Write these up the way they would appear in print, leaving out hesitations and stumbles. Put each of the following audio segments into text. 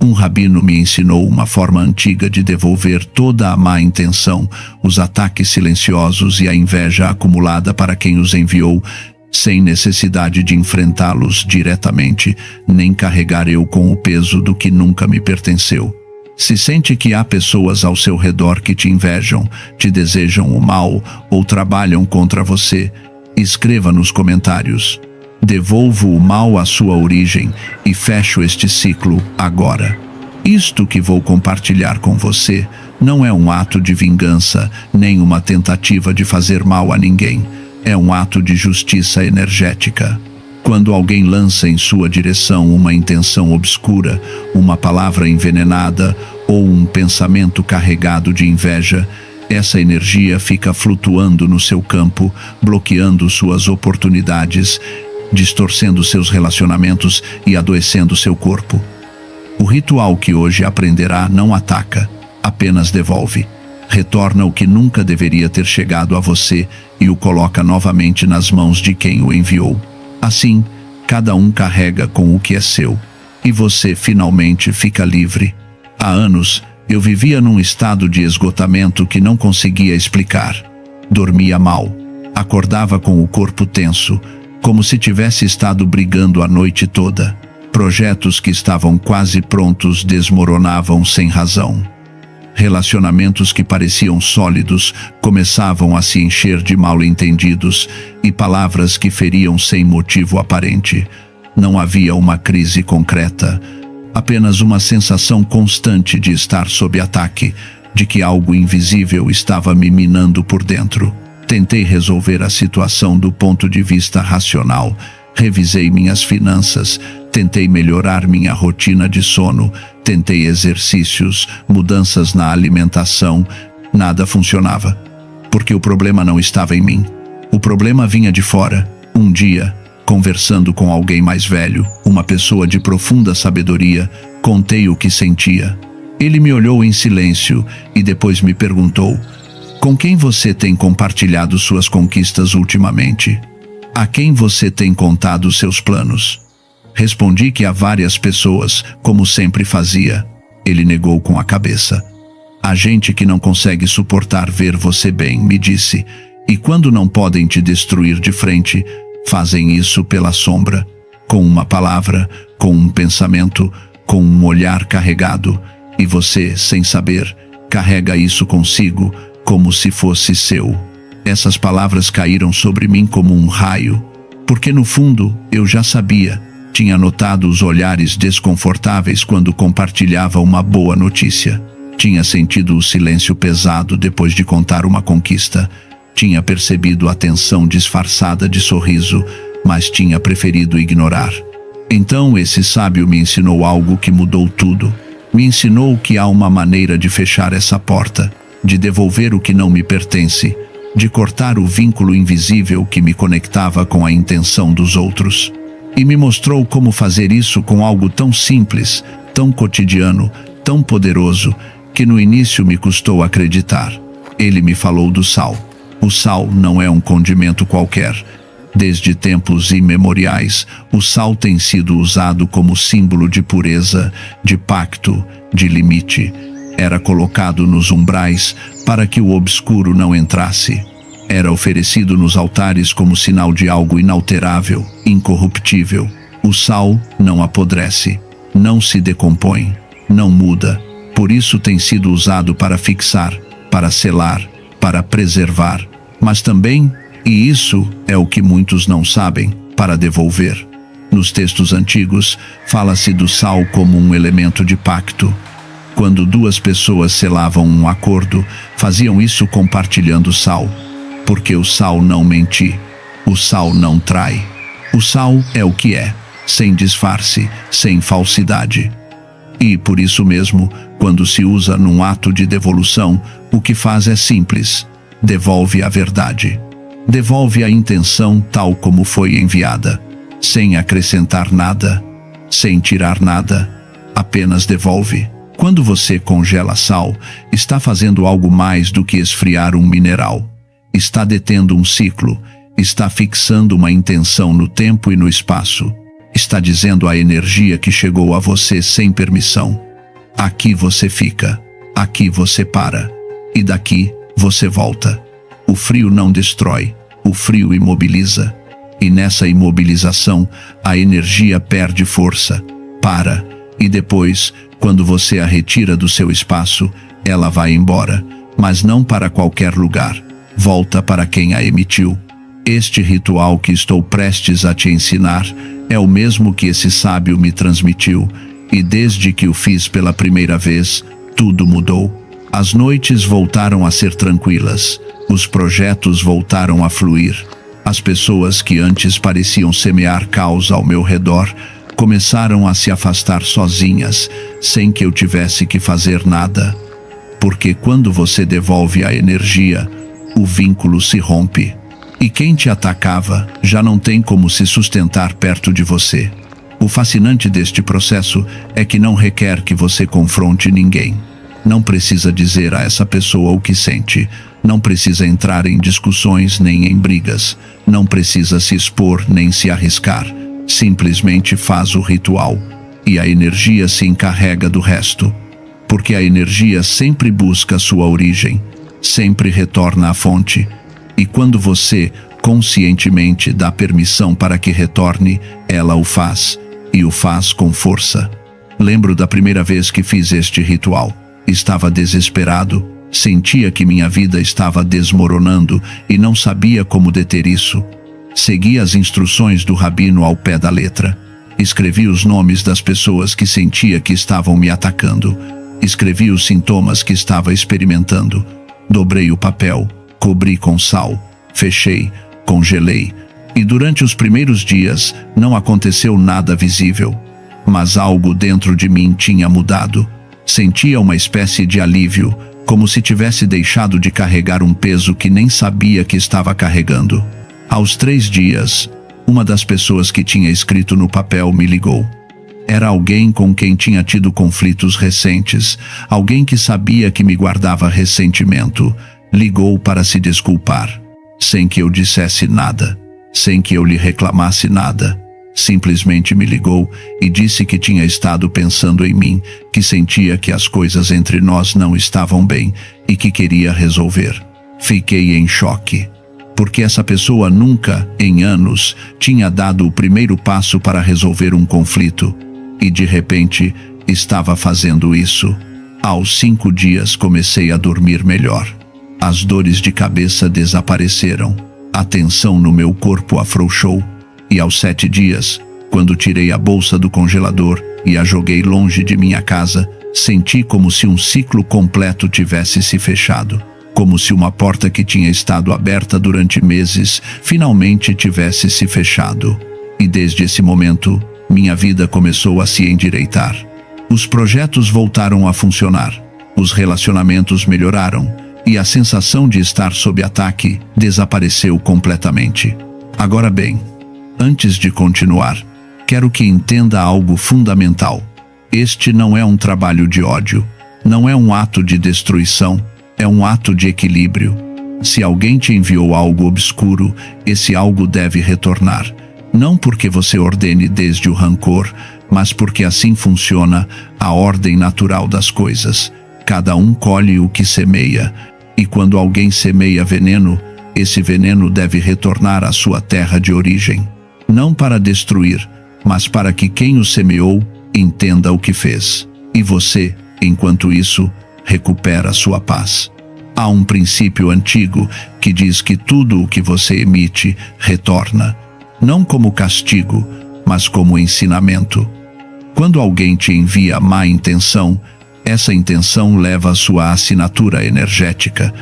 Um rabino me ensinou uma forma antiga de devolver toda a má intenção, os ataques silenciosos e a inveja acumulada para quem os enviou, sem necessidade de enfrentá-los diretamente, nem carregar eu com o peso do que nunca me pertenceu. Se sente que há pessoas ao seu redor que te invejam, te desejam o mal ou trabalham contra você, escreva nos comentários. Devolvo o mal à sua origem e fecho este ciclo agora. Isto que vou compartilhar com você não é um ato de vingança, nem uma tentativa de fazer mal a ninguém. É um ato de justiça energética. Quando alguém lança em sua direção uma intenção obscura, uma palavra envenenada ou um pensamento carregado de inveja, essa energia fica flutuando no seu campo, bloqueando suas oportunidades, distorcendo seus relacionamentos e adoecendo seu corpo. O ritual que hoje aprenderá não ataca, apenas devolve. Retorna o que nunca deveria ter chegado a você e o coloca novamente nas mãos de quem o enviou. Assim, cada um carrega com o que é seu, e você finalmente fica livre. Há anos, eu vivia num estado de esgotamento que não conseguia explicar. Dormia mal, acordava com o corpo tenso, como se tivesse estado brigando a noite toda. Projetos que estavam quase prontos desmoronavam sem razão. Relacionamentos que pareciam sólidos começavam a se encher de mal-entendidos e palavras que feriam sem motivo aparente. Não havia uma crise concreta, apenas uma sensação constante de estar sob ataque, de que algo invisível estava me minando por dentro. Tentei resolver a situação do ponto de vista racional, revisei minhas finanças, tentei melhorar minha rotina de sono, tentei exercícios, mudanças na alimentação, nada funcionava. Porque o problema não estava em mim. O problema vinha de fora. Um dia, conversando com alguém mais velho, uma pessoa de profunda sabedoria, contei o que sentia. Ele me olhou em silêncio e depois me perguntou: com quem você tem compartilhado suas conquistas ultimamente? A quem você tem contado seus planos? Respondi que a várias pessoas, como sempre fazia. Ele negou com a cabeça. Há gente que não consegue suportar ver você bem, me disse, e quando não podem te destruir de frente, fazem isso pela sombra, com uma palavra, com um pensamento, com um olhar carregado, e você, sem saber, carrega isso consigo, como se fosse seu. Essas palavras caíram sobre mim como um raio, porque no fundo eu já sabia. Tinha notado os olhares desconfortáveis quando compartilhava uma boa notícia. Tinha sentido o silêncio pesado depois de contar uma conquista. Tinha percebido a tensão disfarçada de sorriso, mas tinha preferido ignorar. Então esse sábio me ensinou algo que mudou tudo. Me ensinou que há uma maneira de fechar essa porta, de devolver o que não me pertence, de cortar o vínculo invisível que me conectava com a intenção dos outros. E me mostrou como fazer isso com algo tão simples, tão cotidiano, tão poderoso, que no início me custou acreditar. Ele me falou do sal. O sal não é um condimento qualquer. Desde tempos imemoriais, o sal tem sido usado como símbolo de pureza, de pacto, de limite. Era colocado nos umbrais para que o obscuro não entrasse. Era oferecido nos altares como sinal de algo inalterável, incorruptível. O sal não apodrece, não se decompõe, não muda. Por isso tem sido usado para fixar, para selar, para preservar. Mas também, e isso é o que muitos não sabem, para devolver. Nos textos antigos, fala-se do sal como um elemento de pacto. Quando duas pessoas selavam um acordo, faziam isso compartilhando sal. Porque o sal não mente, o sal não trai. O sal é o que é, sem disfarce, sem falsidade. E, por isso mesmo, quando se usa num ato de devolução, o que faz é simples: devolve a verdade. Devolve a intenção tal como foi enviada, sem acrescentar nada, sem tirar nada, apenas devolve. Quando você congela sal, está fazendo algo mais do que esfriar um mineral. Está detendo um ciclo, está fixando uma intenção no tempo e no espaço. Está dizendo à energia que chegou a você sem permissão: Aqui você fica, aqui você para, e daqui você volta. O frio não destrói, o frio imobiliza. E nessa imobilização, a energia perde força, para, e depois, quando você a retira do seu espaço, ela vai embora, mas não para qualquer lugar, volta para quem a emitiu. Este ritual que estou prestes a te ensinar é o mesmo que esse sábio me transmitiu, e desde que o fiz pela primeira vez, tudo mudou. As noites voltaram a ser tranquilas, os projetos voltaram a fluir. As pessoas que antes pareciam semear caos ao meu redor começaram a se afastar sozinhas, sem que eu tivesse que fazer nada. Porque quando você devolve a energia, o vínculo se rompe. E quem te atacava já não tem como se sustentar perto de você. O fascinante deste processo é que não requer que você confronte ninguém. Não precisa dizer a essa pessoa o que sente. Não precisa entrar em discussões nem em brigas. Não precisa se expor nem se arriscar. Simplesmente faz o ritual. E a energia se encarrega do resto. Porque a energia sempre busca sua origem. Sempre retorna à fonte. E quando você, conscientemente, dá permissão para que retorne, ela o faz. E o faz com força. Lembro da primeira vez que fiz este ritual. Estava desesperado. Sentia que minha vida estava desmoronando e não sabia como deter isso. Segui as instruções do rabino ao pé da letra. Escrevi os nomes das pessoas que sentia que estavam me atacando. Escrevi os sintomas que estava experimentando. Dobrei o papel, cobri com sal, fechei, congelei. E durante os primeiros dias não aconteceu nada visível. Mas algo dentro de mim tinha mudado. Sentia uma espécie de alívio, como se tivesse deixado de carregar um peso que nem sabia que estava carregando. Aos 3 dias, uma das pessoas que tinha escrito no papel me ligou. Era alguém com quem tinha tido conflitos recentes, alguém que sabia que me guardava ressentimento. Ligou para se desculpar, sem que eu dissesse nada, sem que eu lhe reclamasse nada. Simplesmente me ligou e disse que tinha estado pensando em mim, que sentia que as coisas entre nós não estavam bem e que queria resolver. Fiquei em choque, porque essa pessoa nunca, em anos, tinha dado o primeiro passo para resolver um conflito. E de repente, estava fazendo isso. Aos 5 dias comecei a dormir melhor. As dores de cabeça desapareceram. A tensão no meu corpo afrouxou. E aos 7 dias, quando tirei a bolsa do congelador e a joguei longe de minha casa, senti como se um ciclo completo tivesse se fechado. Como se uma porta que tinha estado aberta durante meses, finalmente tivesse se fechado. E desde esse momento, minha vida começou a se endireitar. Os projetos voltaram a funcionar. Os relacionamentos melhoraram. E a sensação de estar sob ataque desapareceu completamente. Agora bem, antes de continuar, quero que entenda algo fundamental. Este não é um trabalho de ódio. Não é um ato de destruição. É um ato de equilíbrio. Se alguém te enviou algo obscuro, esse algo deve retornar. Não porque você ordene desde o rancor, mas porque assim funciona a ordem natural das coisas. Cada um colhe o que semeia. E quando alguém semeia veneno, esse veneno deve retornar à sua terra de origem. Não para destruir, mas para que quem o semeou entenda o que fez. E você, enquanto isso, recupera sua paz. Há um princípio antigo que diz que tudo o que você emite retorna, não como castigo, mas como ensinamento. Quando alguém te envia má intenção, essa intenção leva a sua assinatura energética,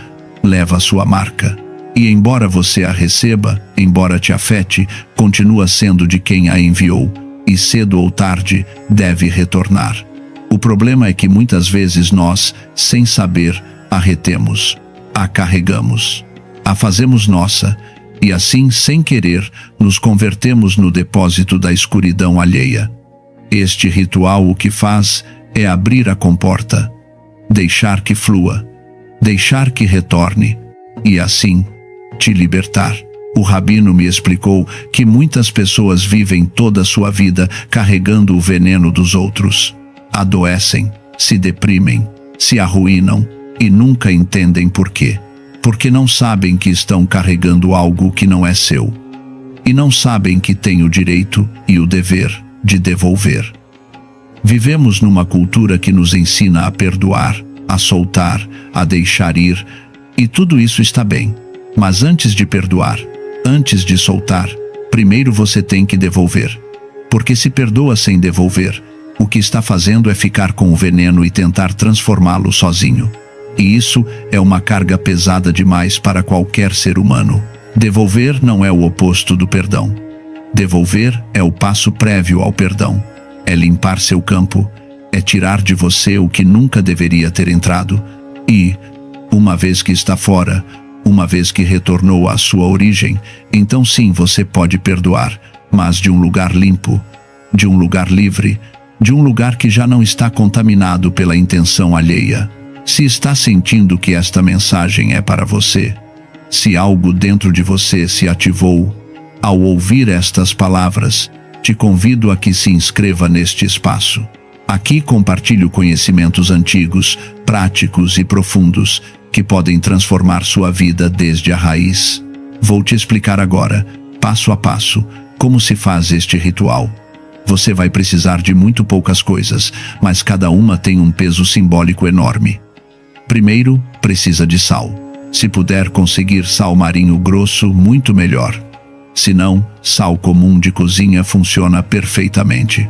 leva a sua marca. E embora você a receba, embora te afete, continua sendo de quem a enviou, e cedo ou tarde deve retornar. O problema é que muitas vezes nós, sem saber, a retemos, a carregamos, a fazemos nossa, e assim, sem querer, nos convertemos no depósito da escuridão alheia. Este ritual o que faz é abrir a comporta, deixar que flua, deixar que retorne, e assim, te libertar. O rabino me explicou que muitas pessoas vivem toda a sua vida carregando o veneno dos outros. Adoecem, se deprimem, se arruinam e nunca entendem por quê. Porque não sabem que estão carregando algo que não é seu. E não sabem que têm o direito e o dever de devolver. Vivemos numa cultura que nos ensina a perdoar, a soltar, a deixar ir, e tudo isso está bem. Mas antes de perdoar, antes de soltar, primeiro você tem que devolver. Porque se perdoa sem devolver, o que está fazendo é ficar com o veneno e tentar transformá-lo sozinho. E isso é uma carga pesada demais para qualquer ser humano. Devolver não é o oposto do perdão. Devolver é o passo prévio ao perdão. É limpar seu campo, é tirar de você o que nunca deveria ter entrado. E, uma vez que está fora, uma vez que retornou à sua origem, então sim você pode perdoar, mas de um lugar limpo, de um lugar livre, de um lugar que já não está contaminado pela intenção alheia. Se está sentindo que esta mensagem é para você, se algo dentro de você se ativou, ao ouvir estas palavras, te convido a que se inscreva neste espaço. Aqui compartilho conhecimentos antigos, práticos e profundos, que podem transformar sua vida desde a raiz. Vou te explicar agora, passo a passo, como se faz este ritual. Você vai precisar de muito poucas coisas, mas cada uma tem um peso simbólico enorme. Primeiro, precisa de sal. Se puder conseguir sal marinho grosso, muito melhor. Se não, sal comum de cozinha funciona perfeitamente.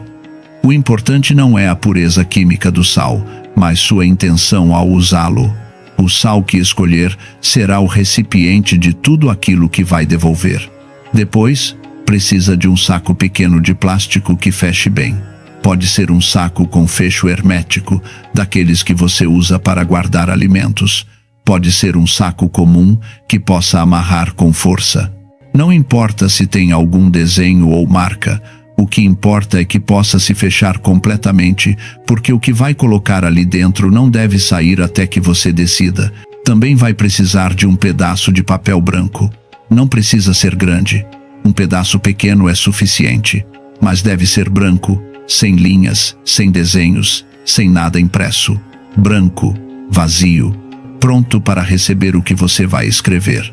O importante não é a pureza química do sal, mas sua intenção ao usá-lo. O sal que escolher será o recipiente de tudo aquilo que vai devolver. Depois, precisa de um saco pequeno de plástico que feche bem. Pode ser um saco com fecho hermético, daqueles que você usa para guardar alimentos. Pode ser um saco comum que possa amarrar com força. Não importa se tem algum desenho ou marca, o que importa é que possa se fechar completamente, porque o que vai colocar ali dentro não deve sair até que você decida. Também vai precisar de um pedaço de papel branco. Não precisa ser grande. Um pedaço pequeno é suficiente, mas deve ser branco, sem linhas, sem desenhos, sem nada impresso. Branco, vazio, pronto para receber o que você vai escrever.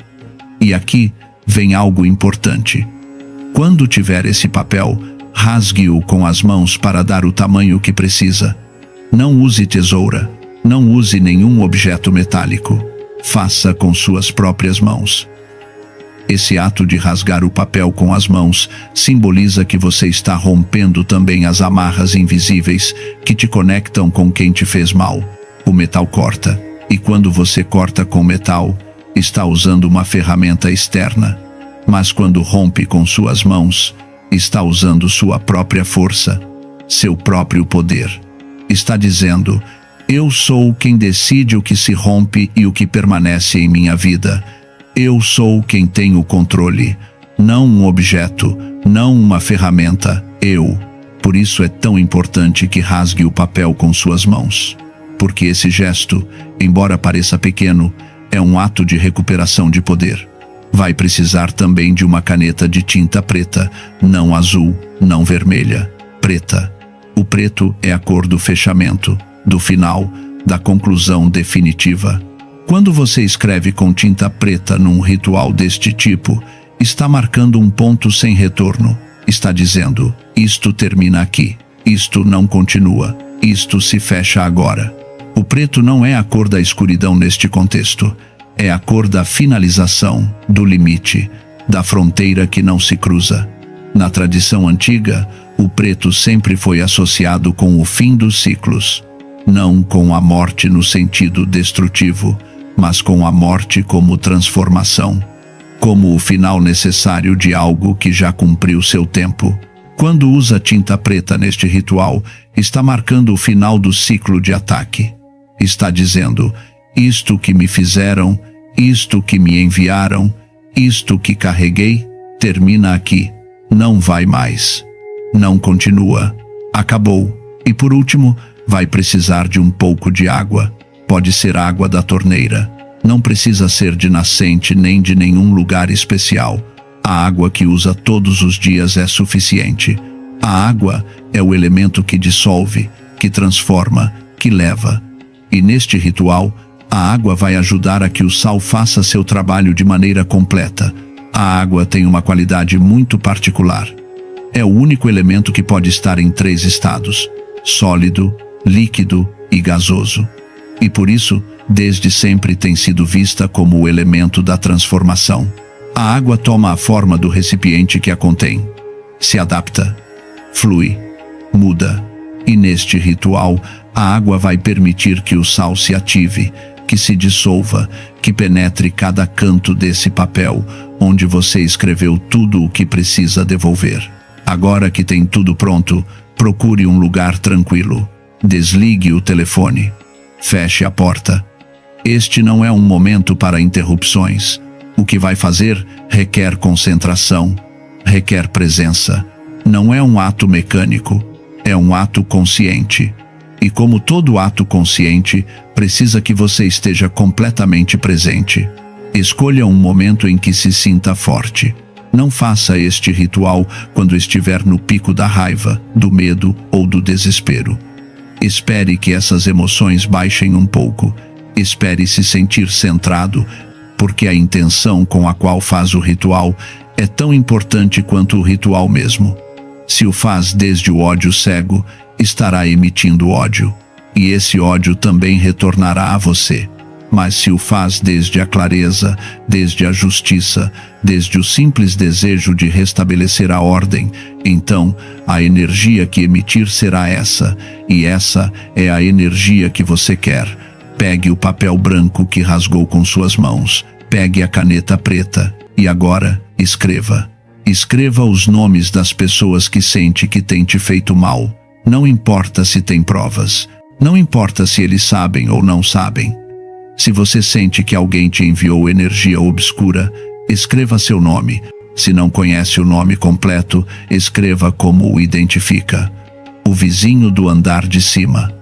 E aqui vem algo importante. Quando tiver esse papel, rasgue-o com as mãos para dar o tamanho que precisa. Não use tesoura, não use nenhum objeto metálico. Faça com suas próprias mãos. Esse ato de rasgar o papel com as mãos simboliza que você está rompendo também as amarras invisíveis que te conectam com quem te fez mal. O metal corta, e quando você corta com metal, está usando uma ferramenta externa. Mas quando rompe com suas mãos, está usando sua própria força, seu próprio poder. Está dizendo: eu sou quem decide o que se rompe e o que permanece em minha vida. Eu sou quem tem o controle, não um objeto, não uma ferramenta, eu. Por isso é tão importante que rasgue o papel com suas mãos. Porque esse gesto, embora pareça pequeno, é um ato de recuperação de poder. Vai precisar também de uma caneta de tinta preta, não azul, não vermelha, preta. O preto é a cor do fechamento, do final, da conclusão definitiva. Quando você escreve com tinta preta num ritual deste tipo, está marcando um ponto sem retorno. Está dizendo: isto termina aqui, isto não continua, isto se fecha agora. O preto não é a cor da escuridão neste contexto. É a cor da finalização, do limite, da fronteira que não se cruza. Na tradição antiga, o preto sempre foi associado com o fim dos ciclos. Não com a morte no sentido destrutivo, mas com a morte como transformação. Como o final necessário de algo que já cumpriu seu tempo. Quando usa tinta preta neste ritual, está marcando o final do ciclo de ataque. Está dizendo: isto que me fizeram, isto que me enviaram, isto que carreguei, termina aqui. Não vai mais. Não continua. Acabou. E por último, vai precisar de um pouco de água. Pode ser água da torneira. Não precisa ser de nascente nem de nenhum lugar especial. A água que usa todos os dias é suficiente. A água é o elemento que dissolve, que transforma, que leva. E neste ritual, a água vai ajudar a que o sal faça seu trabalho de maneira completa. A água tem uma qualidade muito particular. É o único elemento que pode estar em 3 estados: sólido, líquido e gasoso. E por isso, desde sempre tem sido vista como o elemento da transformação. A água toma a forma do recipiente que a contém. Se adapta, flui, muda. E neste ritual, a água vai permitir que o sal se ative, que se dissolva, que penetre cada canto desse papel, onde você escreveu tudo o que precisa devolver. Agora que tem tudo pronto, procure um lugar tranquilo. Desligue o telefone. Feche a porta. Este não é um momento para interrupções. O que vai fazer requer concentração, requer presença. Não é um ato mecânico, é um ato consciente. E como todo ato consciente, precisa que você esteja completamente presente. Escolha um momento em que se sinta forte. Não faça este ritual quando estiver no pico da raiva, do medo ou do desespero. Espere que essas emoções baixem um pouco. Espere se sentir centrado, porque a intenção com a qual faz o ritual é tão importante quanto o ritual mesmo. Se o faz desde o ódio cego, estará emitindo ódio, e esse ódio também retornará a você. Mas se o faz desde a clareza, desde a justiça, desde o simples desejo de restabelecer a ordem, então a energia que emitir será essa, e essa é a energia que você quer. Pegue o papel branco que rasgou com suas mãos, pegue a caneta preta, e agora, escreva. Escreva os nomes das pessoas que sente que têm te feito mal. Não importa se tem provas, não importa se eles sabem ou não sabem. Se você sente que alguém te enviou energia obscura, escreva seu nome. Se não conhece o nome completo, escreva como o identifica. O vizinho do andar de cima.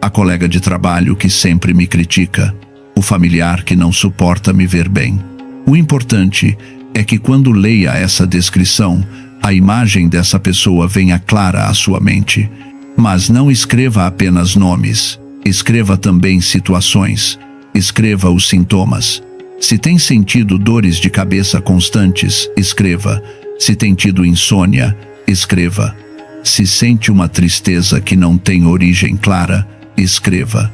A colega de trabalho que sempre me critica. O familiar que não suporta me ver bem. O importante é que quando leia essa descrição, a imagem dessa pessoa venha clara à sua mente. Mas não escreva apenas nomes. Escreva também situações. Escreva os sintomas. Se tem sentido dores de cabeça constantes, escreva. Se tem tido insônia, escreva. Se sente uma tristeza que não tem origem clara, escreva.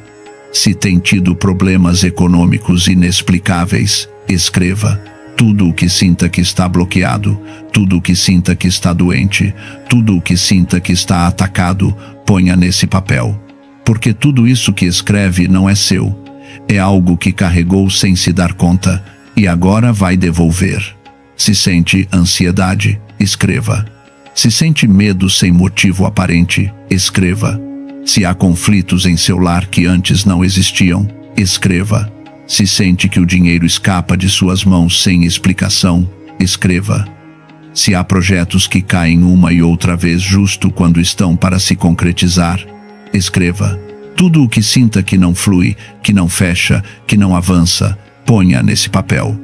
Se tem tido problemas econômicos inexplicáveis, escreva. Tudo o que sinta que está bloqueado, tudo o que sinta que está doente, tudo o que sinta que está atacado, ponha nesse papel. Porque tudo isso que escreve não é seu. É algo que carregou sem se dar conta, e agora vai devolver. Se sente ansiedade, escreva. Se sente medo sem motivo aparente, escreva. Se há conflitos em seu lar que antes não existiam, escreva. Se sente que o dinheiro escapa de suas mãos sem explicação, escreva. Se há projetos que caem uma e outra vez justo quando estão para se concretizar, escreva. Tudo o que sinta que não flui, que não fecha, que não avança, ponha nesse papel.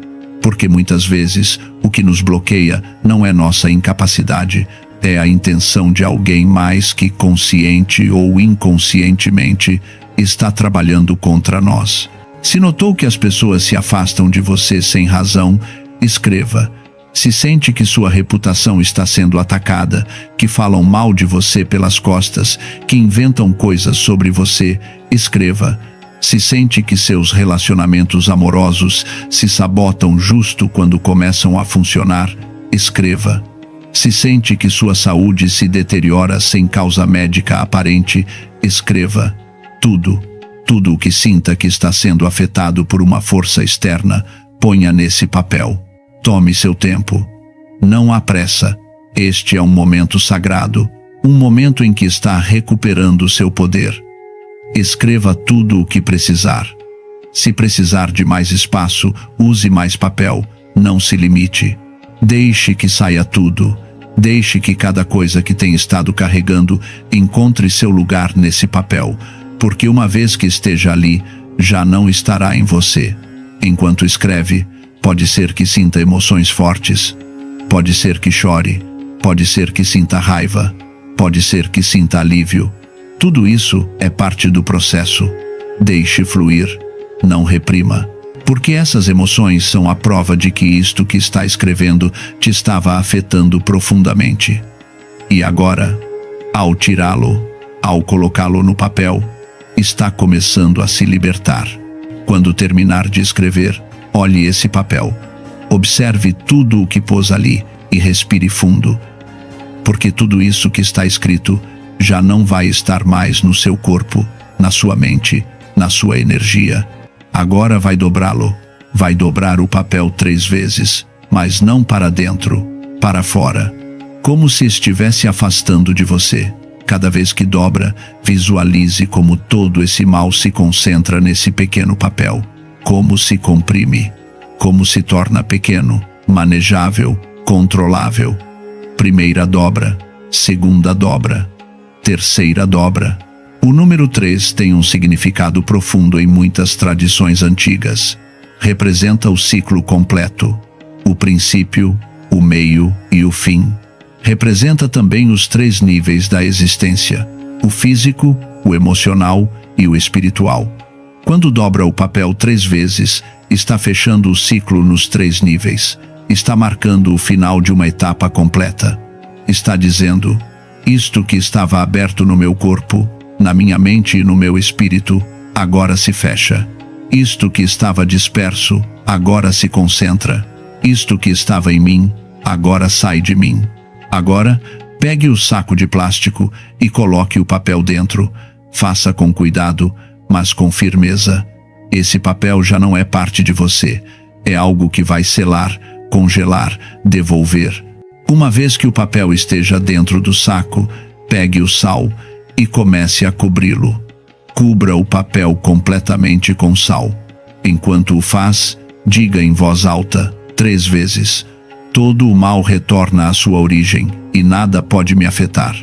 Porque muitas vezes o que nos bloqueia não é nossa incapacidade, é a intenção de alguém mais que consciente ou inconscientemente está trabalhando contra nós. Se notou que as pessoas se afastam de você sem razão, escreva. Se sente que sua reputação está sendo atacada, que falam mal de você pelas costas, que inventam coisas sobre você, escreva. Se sente que seus relacionamentos amorosos se sabotam justo quando começam a funcionar, escreva. Se sente que sua saúde se deteriora sem causa médica aparente, escreva. Tudo o que sinta que está sendo afetado por uma força externa, ponha nesse papel. Tome seu tempo. Não há pressa. Este é um momento sagrado, um momento em que está recuperando seu poder. Escreva tudo o que precisar. Se precisar de mais espaço, use mais papel, não se limite. Deixe que saia tudo. Deixe que cada coisa que tem estado carregando encontre seu lugar nesse papel, porque uma vez que esteja ali, já não estará em você. Enquanto escreve, pode ser que sinta emoções fortes, pode ser que chore, pode ser que sinta raiva, pode ser que sinta alívio, Tudo isso é parte do processo. Deixe fluir, não reprima. Porque essas emoções são a prova de que isto que está escrevendo te estava afetando profundamente. E agora, ao tirá-lo, ao colocá-lo no papel, está começando a se libertar. Quando terminar de escrever, olhe esse papel. Observe tudo o que pôs ali e respire fundo. Porque tudo isso que está escrito já não vai estar mais no seu corpo, na sua mente, na sua energia. Agora vai dobrá-lo. Vai dobrar o papel 3 vezes, mas não para dentro, para fora. Como se estivesse afastando de você. Cada vez que dobra, visualize como todo esse mal se concentra nesse pequeno papel. Como se comprime. Como se torna pequeno, manejável, controlável. Primeira dobra, segunda dobra, terceira dobra. O número 3 tem um significado profundo em muitas tradições antigas. Representa o ciclo completo, o princípio, o meio e o fim. Representa também os 3 níveis da existência, o físico, o emocional e o espiritual. Quando dobra o papel 3 vezes, está fechando o ciclo nos 3 níveis. Está marcando o final de uma etapa completa. Está dizendo, isto que estava aberto no meu corpo, na minha mente e no meu espírito, agora se fecha. Isto que estava disperso, agora se concentra. Isto que estava em mim, agora sai de mim. Agora, pegue o saco de plástico e coloque o papel dentro. Faça com cuidado, mas com firmeza. Esse papel já não é parte de você. É algo que vai selar, congelar, devolver. Uma vez que o papel esteja dentro do saco, pegue o sal e comece a cobri-lo. Cubra o papel completamente com sal. Enquanto o faz, diga em voz alta, 3 vezes: todo o mal retorna à sua origem e nada pode me afetar.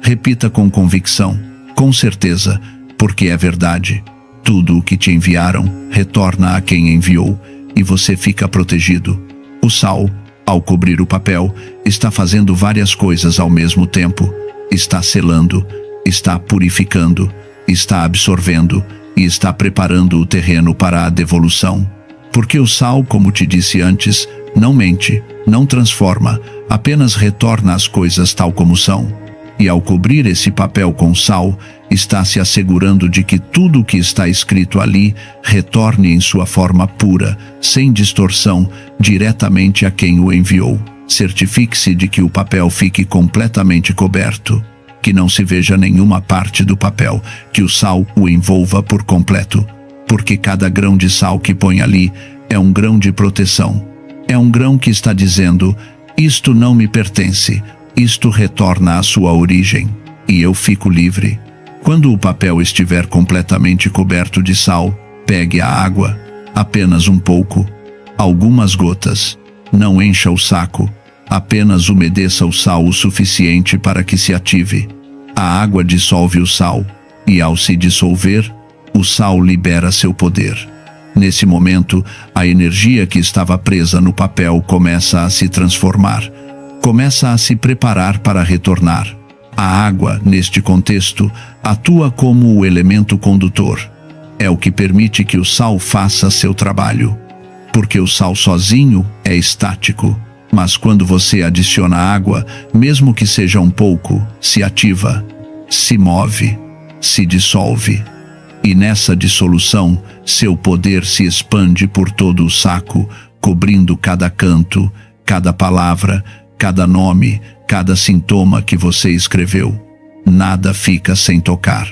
Repita com convicção, com certeza, porque é verdade. Tudo o que te enviaram retorna a quem enviou e você fica protegido. O sal, ao cobrir o papel, está fazendo várias coisas ao mesmo tempo. Está selando, está purificando, está absorvendo e está preparando o terreno para a devolução. Porque o sal, como te disse antes, não mente, não transforma, apenas retorna as coisas tal como são. E ao cobrir esse papel com sal, está se assegurando de que tudo o que está escrito ali retorne em sua forma pura, sem distorção, diretamente a quem o enviou. Certifique-se de que o papel fique completamente coberto, que não se veja nenhuma parte do papel, que o sal o envolva por completo, porque cada grão de sal que põe ali é um grão de proteção. É um grão que está dizendo, isto não me pertence, isto retorna à sua origem, e eu fico livre. Quando o papel estiver completamente coberto de sal, pegue a água, apenas um pouco, algumas gotas. Não encha o saco, apenas umedeça o sal o suficiente para que se ative. A água dissolve o sal, e ao se dissolver, o sal libera seu poder. Nesse momento, a energia que estava presa no papel começa a se transformar, começa a se preparar para retornar. A água, neste contexto, atua como o elemento condutor. É o que permite que o sal faça seu trabalho. Porque o sal sozinho é estático, mas quando você adiciona água, mesmo que seja um pouco, se ativa, se move, se dissolve. E nessa dissolução, seu poder se expande por todo o saco, cobrindo cada canto, cada palavra, cada nome, cada sintoma que você escreveu. Nada fica sem tocar.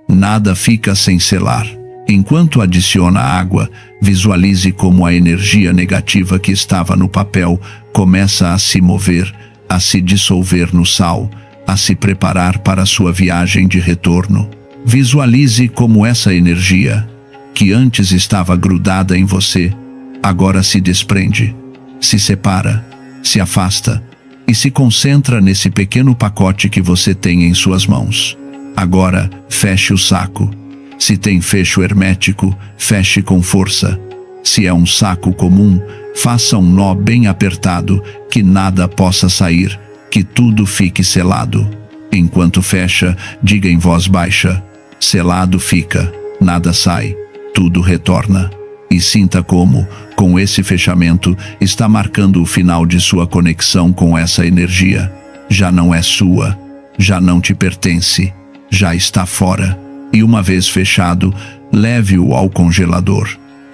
Nada fica sem selar. Enquanto adiciona água, visualize como a energia negativa que estava no papel começa a se mover, a se dissolver no sal, a se preparar para a sua viagem de retorno. Visualize como essa energia, que antes estava grudada em você, agora se desprende, se separa, se afasta e se concentra nesse pequeno pacote que você tem em suas mãos. Agora, feche o saco. Se tem fecho hermético, feche com força. Se é um saco comum, faça um nó bem apertado, que nada possa sair, que tudo fique selado. Enquanto fecha, diga em voz baixa: selado fica, nada sai, tudo retorna. E sinta como, com esse fechamento, está marcando o final de sua conexão com essa energia. Já não é sua, já não te pertence, já está fora. E uma vez fechado, leve-o ao congelador.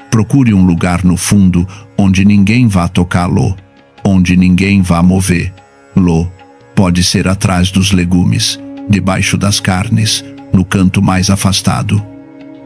Procure um lugar no fundo onde ninguém vá tocá-lo, onde ninguém vá movê-lo. Pode ser atrás dos legumes, debaixo das carnes, no canto mais afastado.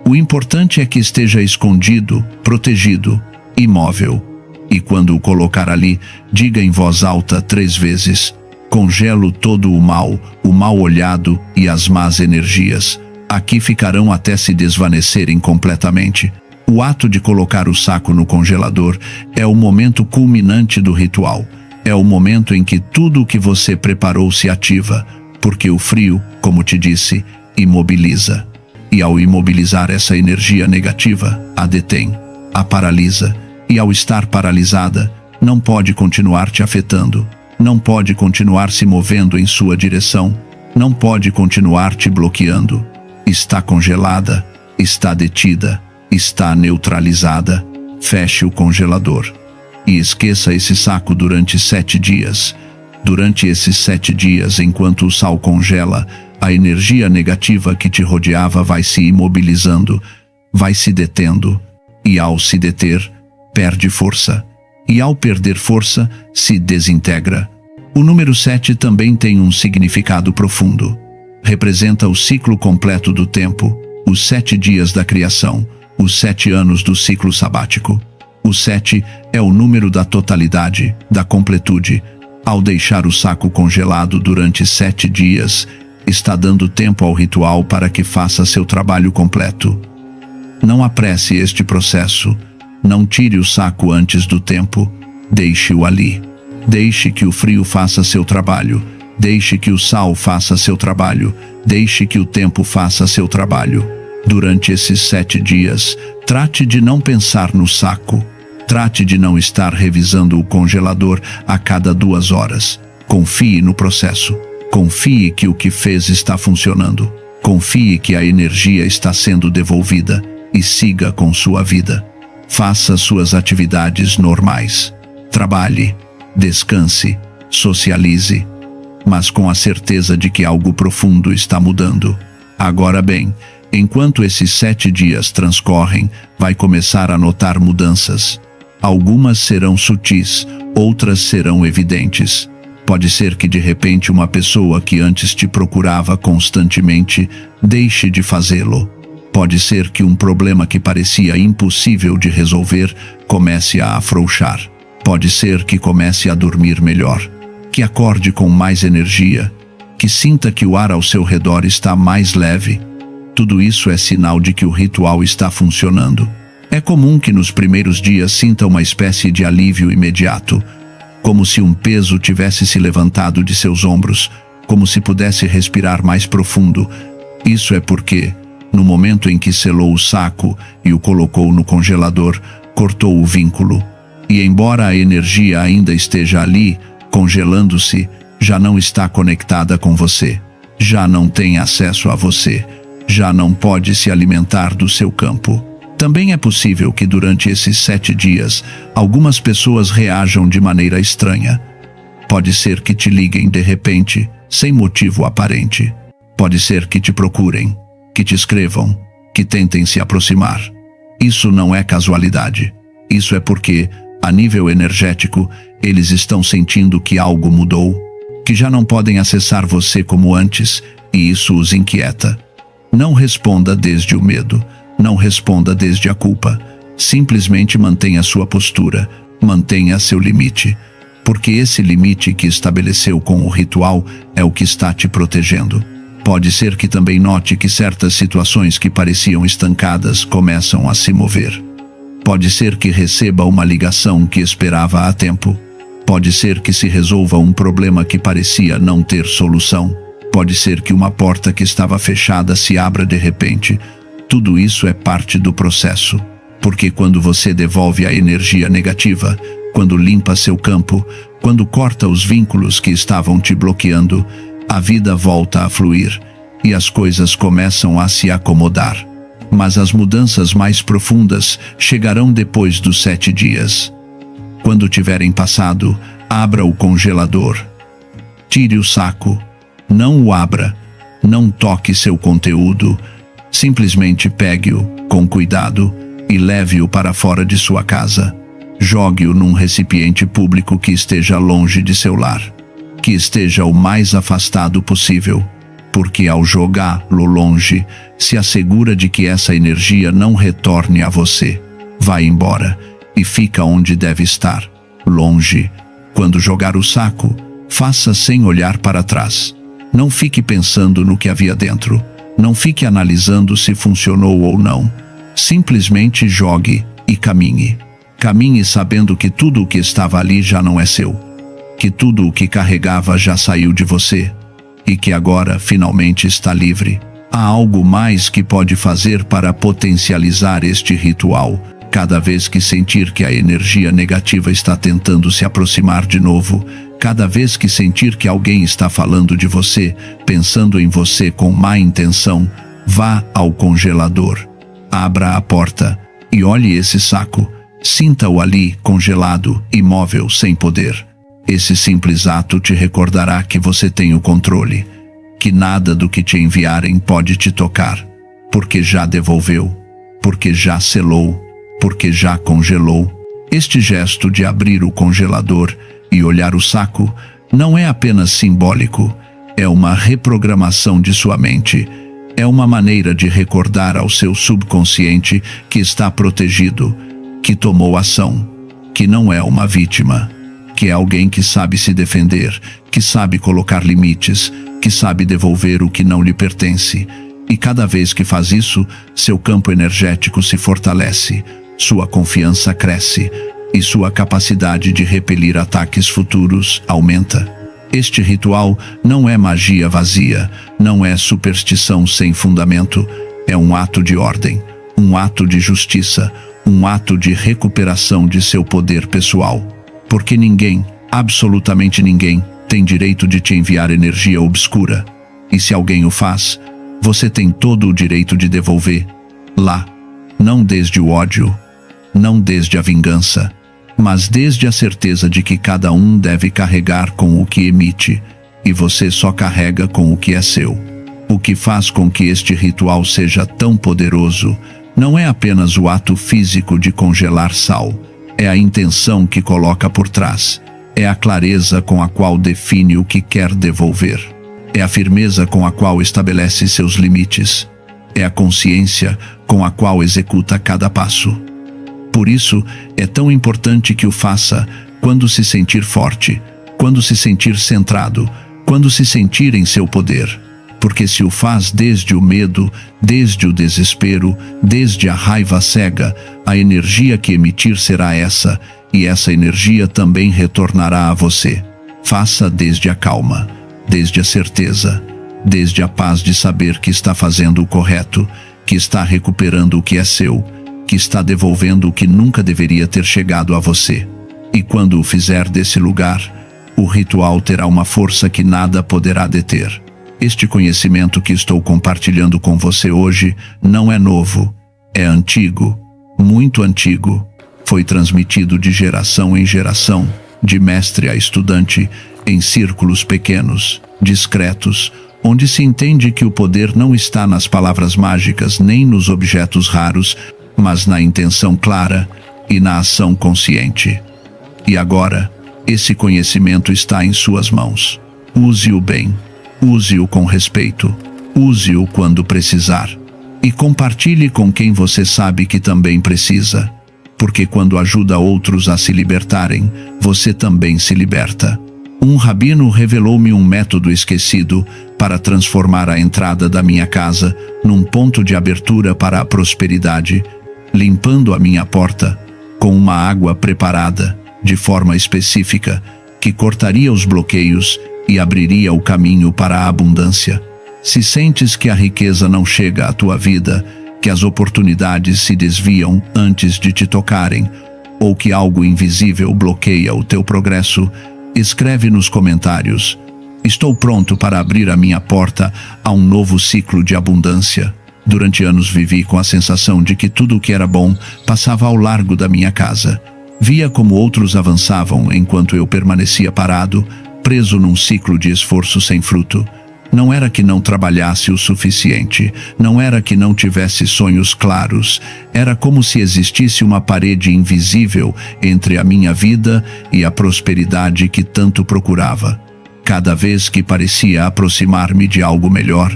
O importante é que esteja escondido, protegido, imóvel. E quando o colocar ali, diga em voz alta 3 vezes: congelo todo o mal olhado e as más energias. Aqui ficarão até se desvanecerem completamente. O ato de colocar o saco no congelador é o momento culminante do ritual. É o momento em que tudo o que você preparou se ativa, porque o frio, como te disse, imobiliza. E ao imobilizar essa energia negativa, a detém, a paralisa, e ao estar paralisada, não pode continuar te afetando, não pode continuar se movendo em sua direção, não pode continuar te bloqueando. Está congelada, está detida, está neutralizada. Feche o congelador. E esqueça esse saco durante 7 dias. Durante esses 7 dias, enquanto o sal congela, a energia negativa que te rodeava vai se imobilizando, vai se detendo. E ao se deter, perde força. E ao perder força, se desintegra. O número 7 também tem um significado profundo. Representa o ciclo completo do tempo, os 7 dias da criação, os 7 anos do ciclo sabático. O 7 é o número da totalidade, da completude. Ao deixar o saco congelado durante 7 dias, está dando tempo ao ritual para que faça seu trabalho completo. Não apresse este processo. Não tire o saco antes do tempo. Deixe-o ali. Deixe que o frio faça seu trabalho. Deixe que o sal faça seu trabalho. Deixe que o tempo faça seu trabalho. Durante esses 7 dias, trate de não pensar no saco. Trate de não estar revisando o congelador a cada 2 horas. Confie no processo. Confie que o que fez está funcionando. Confie que a energia está sendo devolvida e siga com sua vida. Faça suas atividades normais. Trabalhe, descanse, socialize, mas com a certeza de que algo profundo está mudando. Agora bem, enquanto esses 7 dias transcorrem, vai começar a notar mudanças. Algumas serão sutis, outras serão evidentes. Pode ser que de repente uma pessoa que antes te procurava constantemente deixe de fazê-lo. Pode ser que um problema que parecia impossível de resolver comece a afrouxar. Pode ser que comece a dormir melhor, que acorde com mais energia, que sinta que o ar ao seu redor está mais leve. Tudo isso é sinal de que o ritual está funcionando. É comum que nos primeiros dias sinta uma espécie de alívio imediato, como se um peso tivesse se levantado de seus ombros, como se pudesse respirar mais profundo. Isso é porque, no momento em que selou o saco e o colocou no congelador, cortou o vínculo. E embora a energia ainda esteja ali, congelando-se, já não está conectada com você, já não tem acesso a você, já não pode se alimentar do seu campo. Também é possível que durante esses 7 dias, algumas pessoas reajam de maneira estranha. Pode ser que te liguem de repente, sem motivo aparente. Pode ser que te procurem, que te escrevam, que tentem se aproximar. Isso não é casualidade. Isso é porque, a nível energético, eles estão sentindo que algo mudou, que já não podem acessar você como antes, e isso os inquieta. Não responda desde o medo. Não responda desde a culpa. Simplesmente mantenha sua postura, mantenha seu limite, porque esse limite que estabeleceu com o ritual é o que está te protegendo. Pode ser que também note que certas situações que pareciam estancadas começam a se mover. Pode ser que receba uma ligação que esperava há tempo. Pode ser que se resolva um problema que parecia não ter solução. Pode ser que uma porta que estava fechada se abra de repente. Tudo isso é parte do processo, porque quando você devolve a energia negativa, quando limpa seu campo, quando corta os vínculos que estavam te bloqueando, a vida volta a fluir e as coisas começam a se acomodar. Mas as mudanças mais profundas chegarão depois dos 7 dias. Quando tiverem passado, abra o congelador. Tire o saco. Não o abra. Não toque seu conteúdo. Simplesmente pegue-o, com cuidado, e leve-o para fora de sua casa. Jogue-o num recipiente público que esteja longe de seu lar. Que esteja o mais afastado possível. Porque ao jogá-lo longe, se assegura de que essa energia não retorne a você. Vai embora e fica onde deve estar, longe. Quando jogar o saco, faça sem olhar para trás. Não fique pensando no que havia dentro. Não fique analisando se funcionou ou não. Simplesmente jogue e caminhe. Caminhe sabendo que tudo o que estava ali já não é seu. Que tudo o que carregava já saiu de você. E que agora finalmente está livre. Há algo mais que pode fazer para potencializar este ritual. Cada vez que sentir que a energia negativa está tentando se aproximar de novo, cada vez que sentir que alguém está falando de você, pensando em você com má intenção, vá ao congelador. Abra a porta e olhe esse saco. Sinta-o ali, congelado, imóvel, sem poder. Esse simples ato te recordará que você tem o controle, que nada do que te enviarem pode te tocar, porque já devolveu, porque já selou, porque já congelou. Este gesto de abrir o congelador e olhar o saco não é apenas simbólico, é uma reprogramação de sua mente. É uma maneira de recordar ao seu subconsciente que está protegido, que tomou ação, que não é uma vítima, que é alguém que sabe se defender, que sabe colocar limites, que sabe devolver o que não lhe pertence. E cada vez que faz isso, seu campo energético se fortalece, sua confiança cresce e sua capacidade de repelir ataques futuros aumenta. Este ritual não é magia vazia, não é superstição sem fundamento, é um ato de ordem, um ato de justiça, um ato de recuperação de seu poder pessoal. Porque ninguém, absolutamente ninguém, tem direito de te enviar energia obscura. E se alguém o faz, você tem todo o direito de devolver. Lá, não desde o ódio, não desde a vingança, mas desde a certeza de que cada um deve carregar com o que emite, e você só carrega com o que é seu. O que faz com que este ritual seja tão poderoso não é apenas o ato físico de congelar sal, é a intenção que coloca por trás, é a clareza com a qual define o que quer devolver, é a firmeza com a qual estabelece seus limites, é a consciência com a qual executa cada passo. Por isso, é tão importante que o faça quando se sentir forte, quando se sentir centrado, quando se sentir em seu poder. Porque se o faz desde o medo, desde o desespero, desde a raiva cega, a energia que emitir será essa, e essa energia também retornará a você. Faça desde a calma, desde a certeza, desde a paz de saber que está fazendo o correto, que está recuperando o que é seu, que está devolvendo o que nunca deveria ter chegado a você. E quando o fizer desse lugar, o ritual terá uma força que nada poderá deter. Este conhecimento que estou compartilhando com você hoje não é novo, é antigo, muito antigo. Foi transmitido de geração em geração, de mestre a estudante, em círculos pequenos, discretos, onde se entende que o poder não está nas palavras mágicas nem nos objetos raros, mas na intenção clara e na ação consciente. E agora, esse conhecimento está em suas mãos. Use-o bem. Use-o com respeito, use-o quando precisar. E compartilhe com quem você sabe que também precisa. Porque quando ajuda outros a se libertarem, você também se liberta. Um rabino revelou-me um método esquecido para transformar a entrada da minha casa num ponto de abertura para a prosperidade, limpando a minha porta com uma água preparada, de forma específica, que cortaria os bloqueios e abriria o caminho para a abundância. Se sentes que a riqueza não chega à tua vida, que as oportunidades se desviam antes de te tocarem, ou que algo invisível bloqueia o teu progresso, escreve nos comentários: Estou pronto para abrir a minha porta a um novo ciclo de abundância. Durante anos vivi com a sensação de que tudo o que era bom passava ao largo da minha casa. Via como outros avançavam enquanto eu permanecia parado, preso num ciclo de esforço sem fruto. Não era que não trabalhasse o suficiente, não era que não tivesse sonhos claros, era como se existisse uma parede invisível entre a minha vida e a prosperidade que tanto procurava. Cada vez que parecia aproximar-me de algo melhor,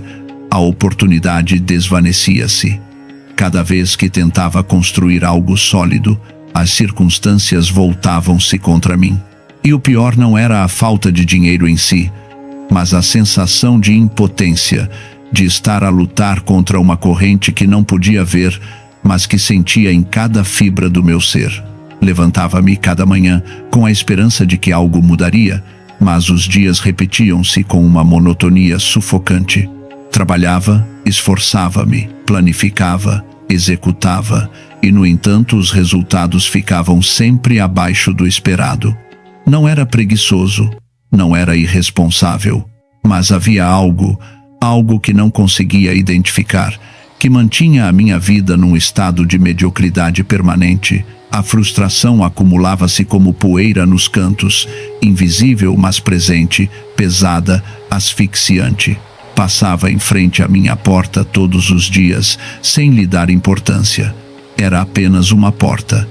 a oportunidade desvanecia-se. Cada vez que tentava construir algo sólido, as circunstâncias voltavam-se contra mim. E o pior não era a falta de dinheiro em si, mas a sensação de impotência, de estar a lutar contra uma corrente que não podia ver, mas que sentia em cada fibra do meu ser. Levantava-me cada manhã com a esperança de que algo mudaria, mas os dias repetiam-se com uma monotonia sufocante. Trabalhava, esforçava-me, planificava, executava, e no entanto os resultados ficavam sempre abaixo do esperado. Não era preguiçoso, não era irresponsável, mas havia algo que não conseguia identificar, que mantinha a minha vida num estado de mediocridade permanente. A frustração acumulava-se como poeira nos cantos, invisível mas presente, pesada, asfixiante. Passava em frente à minha porta todos os dias, sem lhe dar importância. Era apenas uma porta.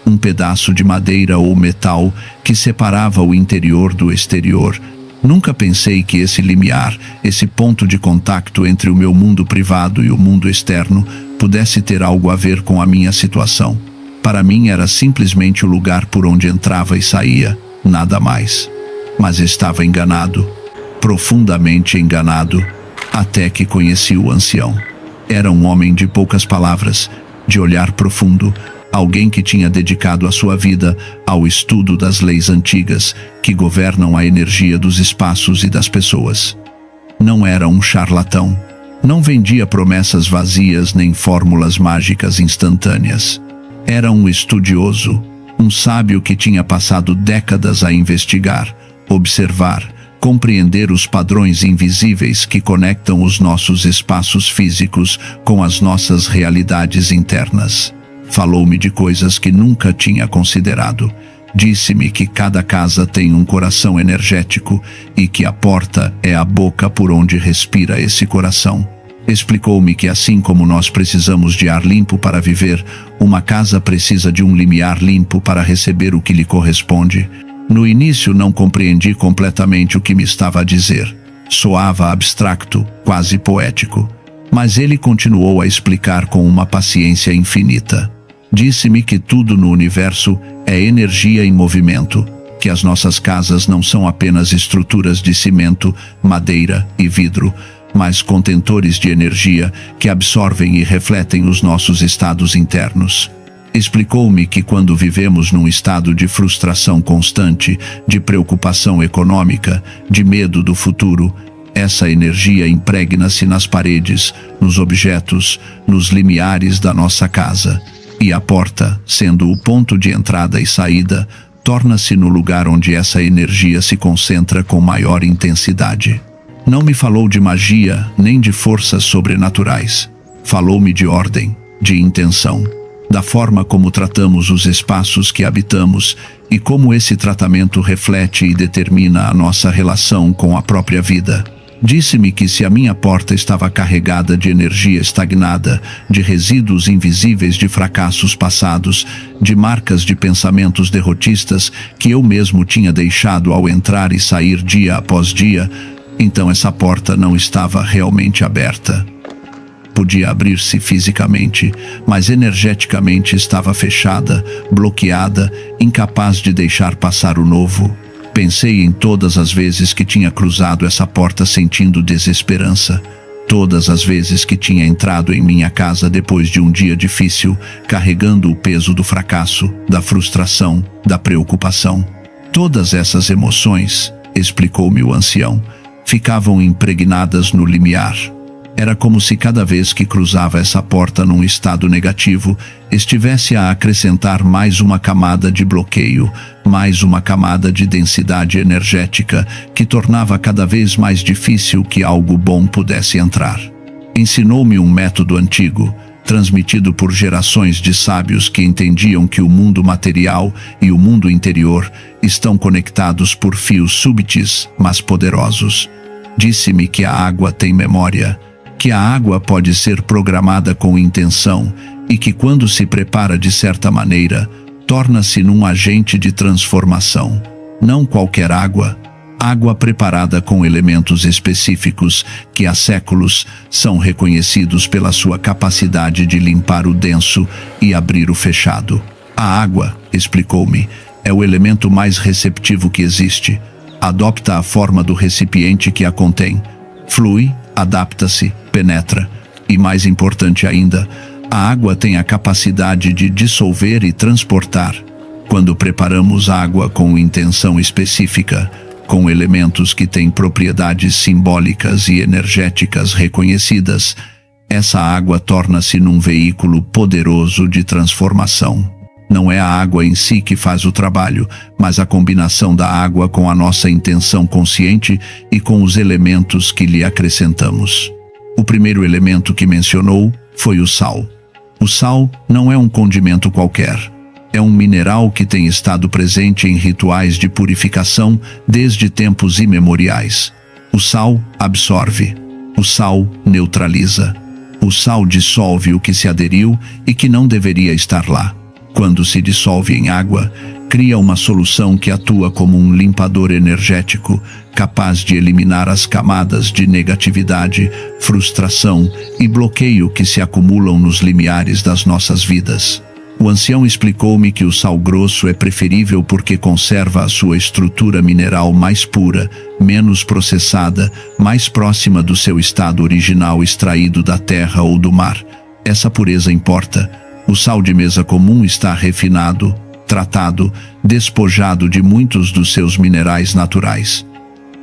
Um pedaço de madeira ou metal que separava o interior do exterior. Nunca pensei que esse limiar, esse ponto de contato entre o meu mundo privado e o mundo externo, pudesse ter algo a ver com a minha situação. Para mim era simplesmente o lugar por onde entrava e saía, nada mais. Mas estava enganado, profundamente enganado, até que conheci o ancião. Era um homem de poucas palavras, de olhar profundo, alguém que tinha dedicado a sua vida ao estudo das leis antigas que governam a energia dos espaços e das pessoas. Não era um charlatão. Não vendia promessas vazias nem fórmulas mágicas instantâneas. Era um estudioso, um sábio que tinha passado décadas a investigar, observar, compreender os padrões invisíveis que conectam os nossos espaços físicos com as nossas realidades internas. Falou-me de coisas que nunca tinha considerado. Disse-me que cada casa tem um coração energético e que a porta é a boca por onde respira esse coração. Explicou-me que assim como nós precisamos de ar limpo para viver, uma casa precisa de um limiar limpo para receber o que lhe corresponde. No início não compreendi completamente o que me estava a dizer. Soava abstracto, quase poético. Mas ele continuou a explicar com uma paciência infinita. Disse-me que tudo no universo é energia em movimento, que as nossas casas não são apenas estruturas de cimento, madeira e vidro, mas contentores de energia que absorvem e refletem os nossos estados internos. Explicou-me que quando vivemos num estado de frustração constante, de preocupação econômica, de medo do futuro, essa energia impregna-se nas paredes, nos objetos, nos limiares da nossa casa. E a porta, sendo o ponto de entrada e saída, torna-se no lugar onde essa energia se concentra com maior intensidade. Não me falou de magia, nem de forças sobrenaturais. Falou-me de ordem, de intenção, da forma como tratamos os espaços que habitamos e como esse tratamento reflete e determina a nossa relação com a própria vida. Disse-me que se a minha porta estava carregada de energia estagnada, de resíduos invisíveis de fracassos passados, de marcas de pensamentos derrotistas que eu mesmo tinha deixado ao entrar e sair dia após dia, então essa porta não estava realmente aberta. Podia abrir-se fisicamente, mas energeticamente estava fechada, bloqueada, incapaz de deixar passar o novo. Pensei em todas as vezes que tinha cruzado essa porta sentindo desesperança. Todas as vezes que tinha entrado em minha casa depois de um dia difícil, carregando o peso do fracasso, da frustração, da preocupação. Todas essas emoções, explicou-me o ancião, ficavam impregnadas no limiar. Era como se cada vez que cruzava essa porta num estado negativo, estivesse a acrescentar mais uma camada de bloqueio, mais uma camada de densidade energética que tornava cada vez mais difícil que algo bom pudesse entrar. Ensinou-me um método antigo, transmitido por gerações de sábios que entendiam que o mundo material e o mundo interior estão conectados por fios súbitos, mas poderosos. Disse-me que a água tem memória, que a água pode ser programada com intenção e que quando se prepara de certa maneira, torna-se num agente de transformação. Não qualquer água, água preparada com elementos específicos que há séculos são reconhecidos pela sua capacidade de limpar o denso e abrir o fechado. A água, explicou-me, é o elemento mais receptivo que existe. Adopta a forma do recipiente que a contém. Flui, adapta-se, penetra. E mais importante ainda, a água tem a capacidade de dissolver e transportar. Quando preparamos água com intenção específica, com elementos que têm propriedades simbólicas e energéticas reconhecidas, essa água torna-se num veículo poderoso de transformação. Não é a água em si que faz o trabalho, mas a combinação da água com a nossa intenção consciente e com os elementos que lhe acrescentamos. O primeiro elemento que mencionou foi o sal. O sal não é um condimento qualquer. É um mineral que tem estado presente em rituais de purificação desde tempos imemoriais. O sal absorve. O sal neutraliza. O sal dissolve o que se aderiu e que não deveria estar lá. Quando se dissolve em água, cria uma solução que atua como um limpador energético, capaz de eliminar as camadas de negatividade, frustração e bloqueio que se acumulam nos limiares das nossas vidas. O ancião explicou-me que o sal grosso é preferível porque conserva a sua estrutura mineral mais pura, menos processada, mais próxima do seu estado original extraído da terra ou do mar. Essa pureza importa. O sal de mesa comum está refinado, tratado, despojado de muitos dos seus minerais naturais.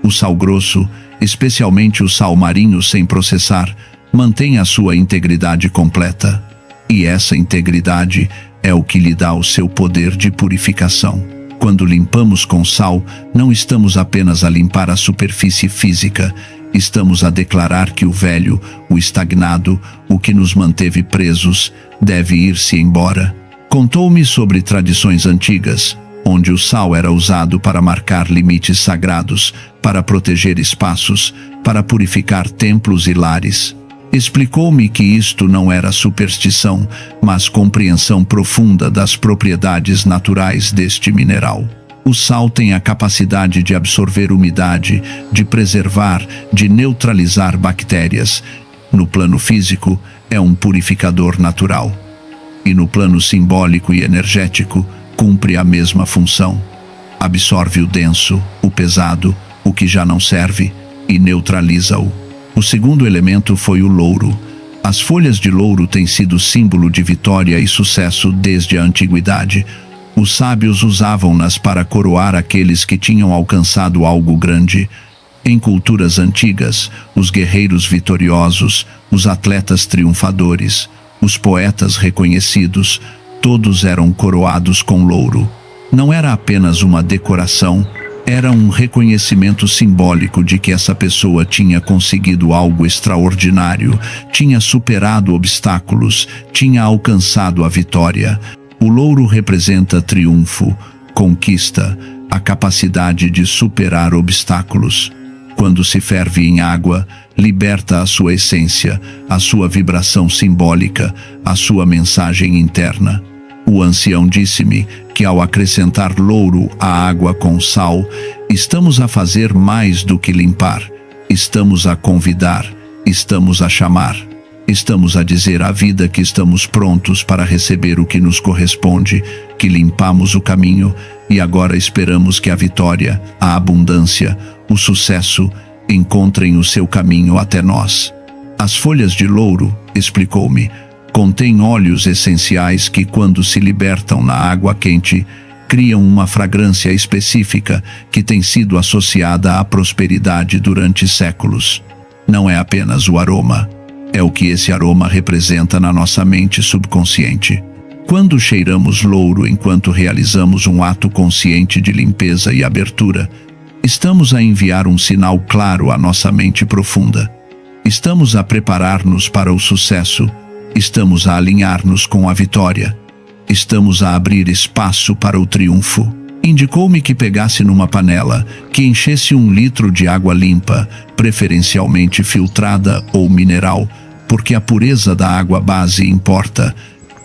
O sal grosso, especialmente o sal marinho sem processar, mantém a sua integridade completa. E essa integridade é o que lhe dá o seu poder de purificação. Quando limpamos com sal, não estamos apenas a limpar a superfície física, estamos a declarar que o velho, o estagnado, o que nos manteve presos, deve ir-se embora. Contou-me sobre tradições antigas, onde o sal era usado para marcar limites sagrados, para proteger espaços, para purificar templos e lares. Explicou-me que isto não era superstição, mas compreensão profunda das propriedades naturais deste mineral. O sal tem a capacidade de absorver umidade, de preservar, de neutralizar bactérias. No plano físico, é um purificador natural. E no plano simbólico e energético, cumpre a mesma função. Absorve o denso, o pesado, o que já não serve, e neutraliza-o. O segundo elemento foi o louro. As folhas de louro têm sido símbolo de vitória e sucesso desde a antiguidade. Os sábios usavam-nas para coroar aqueles que tinham alcançado algo grande. Em culturas antigas, os guerreiros vitoriosos, os atletas triunfadores, os poetas reconhecidos, todos eram coroados com louro. Não era apenas uma decoração, era um reconhecimento simbólico de que essa pessoa tinha conseguido algo extraordinário, tinha superado obstáculos, tinha alcançado a vitória. O louro representa triunfo, conquista, a capacidade de superar obstáculos. Quando se ferve em água, liberta a sua essência, a sua vibração simbólica, a sua mensagem interna. O ancião disse-me que ao acrescentar louro à água com sal, estamos a fazer mais do que limpar, estamos a convidar, estamos a chamar. Estamos a dizer à vida que estamos prontos para receber o que nos corresponde, que limpamos o caminho e agora esperamos que a vitória, a abundância, o sucesso encontrem o seu caminho até nós. As folhas de louro, explicou-me, contêm óleos essenciais que, quando se libertam na água quente, criam uma fragrância específica que tem sido associada à prosperidade durante séculos. Não é apenas o aroma. É o que esse aroma representa na nossa mente subconsciente. Quando cheiramos louro enquanto realizamos um ato consciente de limpeza e abertura, estamos a enviar um sinal claro à nossa mente profunda. Estamos a preparar-nos para o sucesso, estamos a alinhar-nos com a vitória, estamos a abrir espaço para o triunfo. Indicou-me que pegasse numa panela, que enchesse 1 litro de água limpa, preferencialmente filtrada ou mineral, porque a pureza da água base importa.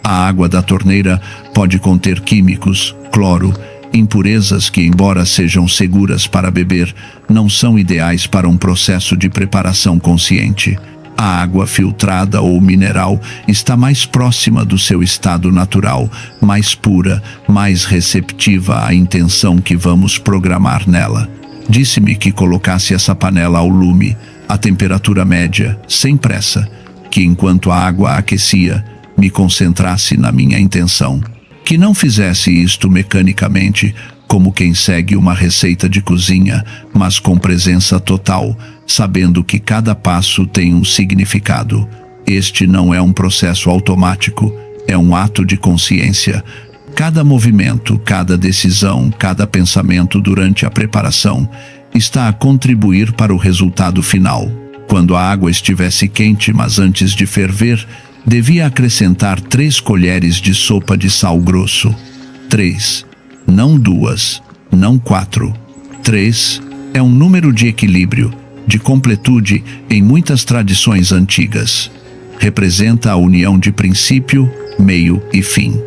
A água da torneira pode conter químicos, cloro, impurezas que, embora sejam seguras para beber, não são ideais para um processo de preparação consciente. A água filtrada ou mineral está mais próxima do seu estado natural, mais pura, mais receptiva à intenção que vamos programar nela. Disse-me que colocasse essa panela ao lume, à temperatura média, sem pressa, que enquanto a água aquecia, me concentrasse na minha intenção. Que não fizesse isto mecanicamente, como quem segue uma receita de cozinha, mas com presença total, sabendo que cada passo tem um significado. Este não é um processo automático, é um ato de consciência. Cada movimento, cada decisão, cada pensamento durante a preparação está a contribuir para o resultado final. Quando a água estivesse quente, mas antes de ferver, devia acrescentar 3 colheres de sopa de sal grosso. 3. Não 2, não 4. 3 é um número de equilíbrio, de completude em muitas tradições antigas. Representa a união de princípio, meio e fim.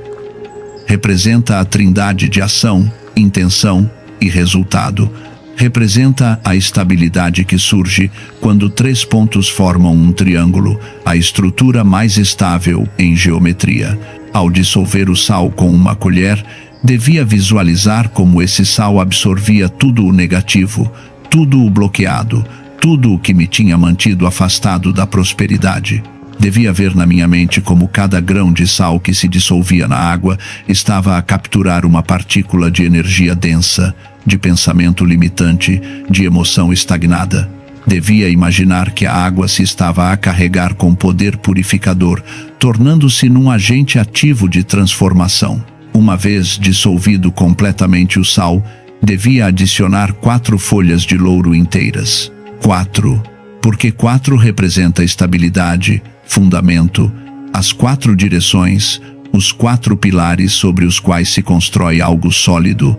Representa a trindade de ação, intenção e resultado. Representa a estabilidade que surge quando 3 pontos formam um triângulo, a estrutura mais estável em geometria. Ao dissolver o sal com uma colher, devia visualizar como esse sal absorvia tudo o negativo, tudo o bloqueado, tudo o que me tinha mantido afastado da prosperidade. Devia ver na minha mente como cada grão de sal que se dissolvia na água estava a capturar uma partícula de energia densa, de pensamento limitante, de emoção estagnada. Devia imaginar que a água se estava a carregar com poder purificador, tornando-se num agente ativo de transformação. Uma vez dissolvido completamente o sal, devia adicionar 4 folhas de louro inteiras. 4, porque 4 representa estabilidade, fundamento, as 4 direções, os 4 pilares sobre os quais se constrói algo sólido.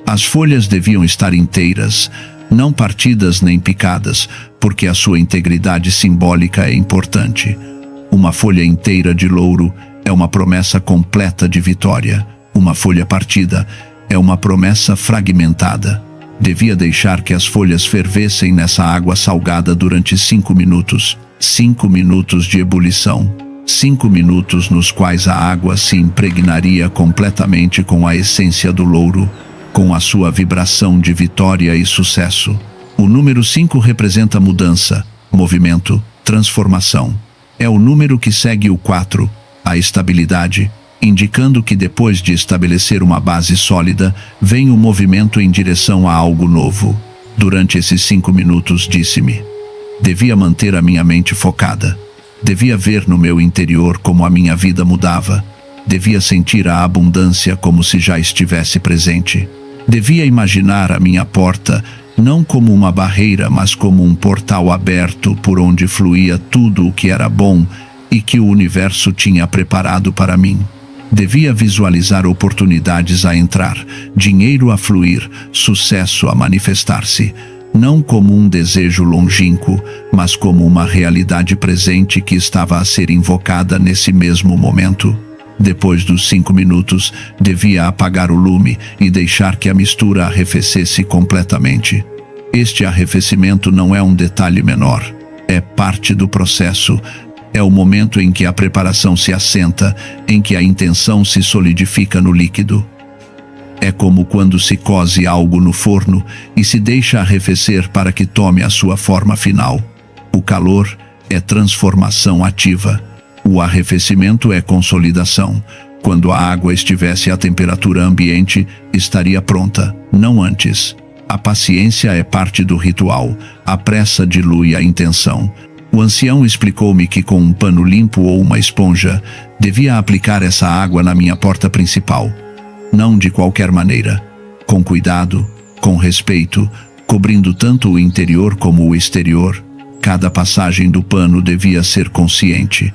As folhas deviam estar inteiras, não partidas nem picadas, porque a sua integridade simbólica é importante. Uma folha inteira de louro é uma promessa completa de vitória. Uma folha partida é uma promessa fragmentada. Devia deixar que as folhas fervessem nessa água salgada durante 5 minutos. 5 minutos de ebulição. 5 minutos nos quais a água se impregnaria completamente com a essência do louro, com a sua vibração de vitória e sucesso. O número 5 representa mudança, movimento, transformação. É o número que segue o 4, a estabilidade, indicando que depois de estabelecer uma base sólida, vem o movimento em direção a algo novo. Durante esses 5 minutos, disse-me, devia manter a minha mente focada. Devia ver no meu interior como a minha vida mudava. Devia sentir a abundância como se já estivesse presente. Devia imaginar a minha porta não como uma barreira, mas como um portal aberto por onde fluía tudo o que era bom e que o universo tinha preparado para mim. Devia visualizar oportunidades a entrar, dinheiro a fluir, sucesso a manifestar-se, não como um desejo longínquo, mas como uma realidade presente que estava a ser invocada nesse mesmo momento. Depois dos 5 minutos, devia apagar o lume e deixar que a mistura arrefecesse completamente. Este arrefecimento não é um detalhe menor, é parte do processo. É o momento em que a preparação se assenta, em que a intenção se solidifica no líquido. É como quando se coze algo no forno e se deixa arrefecer para que tome a sua forma final. O calor é transformação ativa. O arrefecimento é consolidação. Quando a água estivesse à temperatura ambiente, estaria pronta, não antes. A paciência é parte do ritual. A pressa dilui a intenção. O ancião explicou-me que com um pano limpo ou uma esponja, devia aplicar essa água na minha porta principal. Não de qualquer maneira. Com cuidado, com respeito, cobrindo tanto o interior como o exterior. Cada passagem do pano devia ser consciente.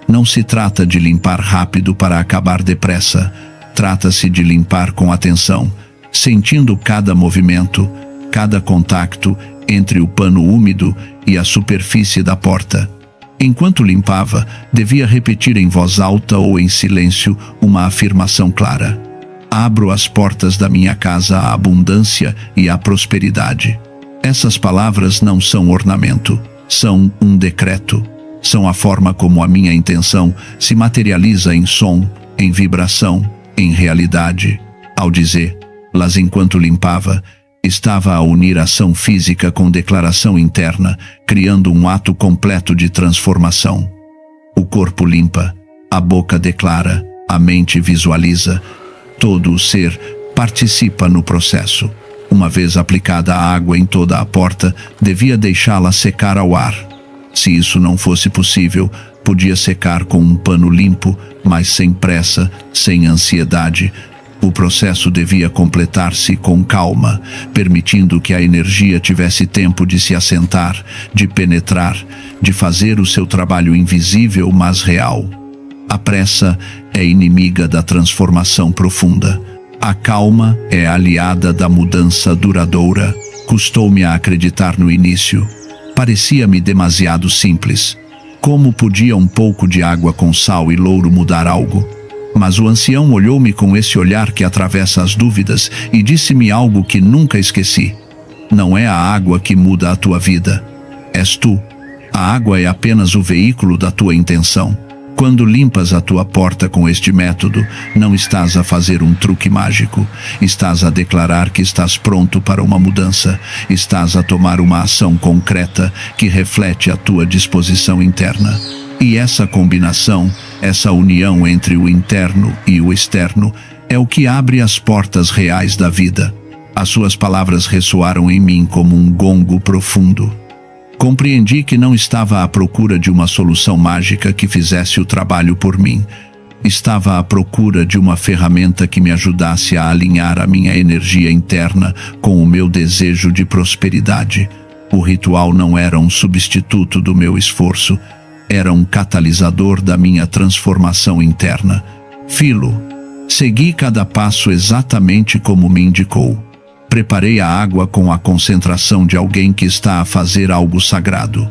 Não se trata de limpar rápido para acabar depressa. Trata-se de limpar com atenção, sentindo cada movimento, cada contacto entre o pano úmido e a superfície da porta. Enquanto limpava, devia repetir em voz alta ou em silêncio uma afirmação clara. Abro as portas da minha casa à abundância e à prosperidade. Essas palavras não são ornamento, são um decreto. São a forma como a minha intenção se materializa em som, em vibração, em realidade. Ao dizê-las enquanto limpava, estava a unir ação física com declaração interna, criando um ato completo de transformação. O corpo limpa, a boca declara, a mente visualiza, todo o ser participa no processo. Uma vez aplicada a água em toda a porta, devia deixá-la secar ao ar. Se isso não fosse possível, podia secar com um pano limpo, mas sem pressa, sem ansiedade. O processo devia completar-se com calma, permitindo que a energia tivesse tempo de se assentar, de penetrar, de fazer o seu trabalho invisível, mas real. A pressa é inimiga da transformação profunda. A calma é aliada da mudança duradoura. Custou-me a acreditar no início. Parecia-me demasiado simples. Como podia um pouco de água com sal e louro mudar algo? Mas o ancião olhou-me com esse olhar que atravessa as dúvidas e disse-me algo que nunca esqueci. Não é a água que muda a tua vida. És tu. A água é apenas o veículo da tua intenção. Quando limpas a tua porta com este método, não estás a fazer um truque mágico. Estás a declarar que estás pronto para uma mudança. Estás a tomar uma ação concreta que reflete a tua disposição interna. E essa combinação, essa união entre o interno e o externo, é o que abre as portas reais da vida. As suas palavras ressoaram em mim como um gongo profundo. Compreendi que não estava à procura de uma solução mágica que fizesse o trabalho por mim. Estava à procura de uma ferramenta que me ajudasse a alinhar a minha energia interna com o meu desejo de prosperidade. O ritual não era um substituto do meu esforço, era um catalisador da minha transformação interna. Filo. Segui cada passo exatamente como me indicou. Preparei a água com a concentração de alguém que está a fazer algo sagrado.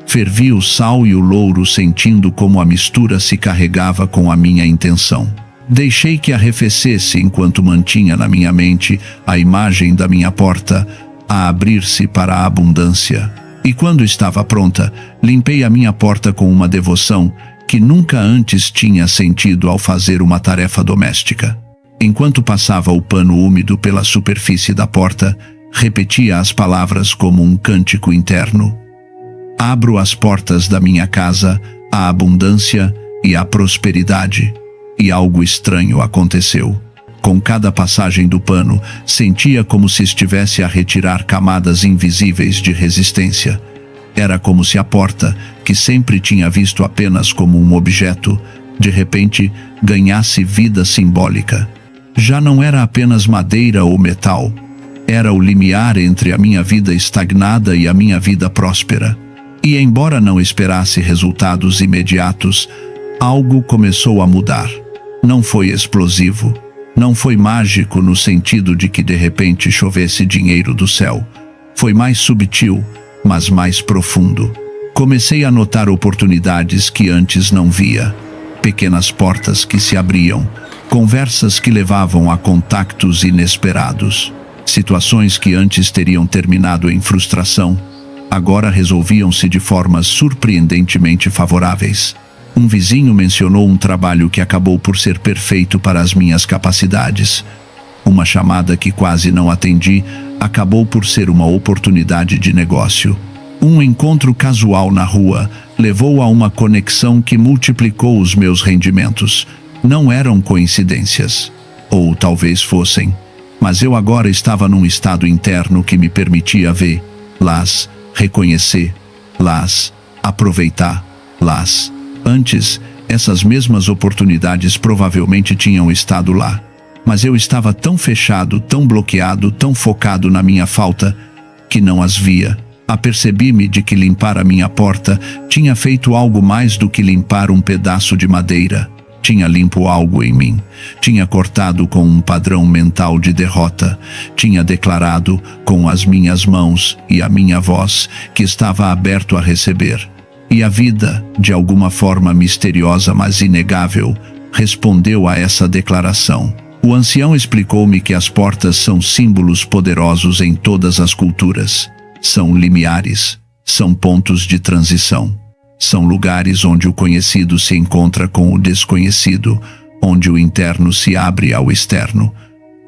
Fervi o sal e o louro sentindo como a mistura se carregava com a minha intenção. Deixei que arrefecesse enquanto mantinha na minha mente a imagem da minha porta a abrir-se para a abundância. E quando estava pronta, limpei a minha porta com uma devoção que nunca antes tinha sentido ao fazer uma tarefa doméstica. Enquanto passava o pano úmido pela superfície da porta, repetia as palavras como um cântico interno. Abro as portas da minha casa à abundância e à prosperidade. E algo estranho aconteceu. Com cada passagem do pano, sentia como se estivesse a retirar camadas invisíveis de resistência. Era como se a porta, que sempre tinha visto apenas como um objeto, de repente ganhasse vida simbólica. Já não era apenas madeira ou metal. Era o limiar entre a minha vida estagnada e a minha vida próspera. E embora não esperasse resultados imediatos, algo começou a mudar. Não foi explosivo. Não foi mágico no sentido de que de repente chovesse dinheiro do céu. Foi mais subtil, mas mais profundo. Comecei a notar oportunidades que antes não via. Pequenas portas que se abriam. Conversas que levavam a contactos inesperados. Situações que antes teriam terminado em frustração, agora resolviam-se de formas surpreendentemente favoráveis. Um vizinho mencionou um trabalho que acabou por ser perfeito para as minhas capacidades. Uma chamada que quase não atendi acabou por ser uma oportunidade de negócio. Um encontro casual na rua levou a uma conexão que multiplicou os meus rendimentos. Não eram coincidências. Ou talvez fossem. Mas eu agora estava num estado interno que me permitia ver-las, reconhecer-las, aproveitá-las. Antes, essas mesmas oportunidades provavelmente tinham estado lá. Mas eu estava tão fechado, tão bloqueado, tão focado na minha falta, que não as via. Apercebi-me de que limpar a minha porta tinha feito algo mais do que limpar um pedaço de madeira. Tinha limpo algo em mim. Tinha cortado com um padrão mental de derrota. Tinha declarado com as minhas mãos e a minha voz que estava aberto a receber. E a vida, de alguma forma misteriosa mas inegável, respondeu a essa declaração. O ancião explicou-me que as portas são símbolos poderosos em todas as culturas. São limiares, são pontos de transição. São lugares onde o conhecido se encontra com o desconhecido, onde o interno se abre ao externo.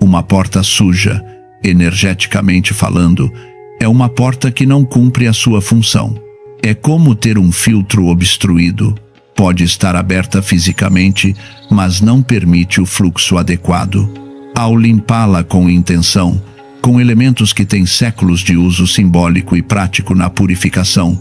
Uma porta suja, energeticamente falando, é uma porta que não cumpre a sua função. É como ter um filtro obstruído. Pode estar aberta fisicamente, mas não permite o fluxo adequado. Ao limpá-la com intenção, com elementos que têm séculos de uso simbólico e prático na purificação,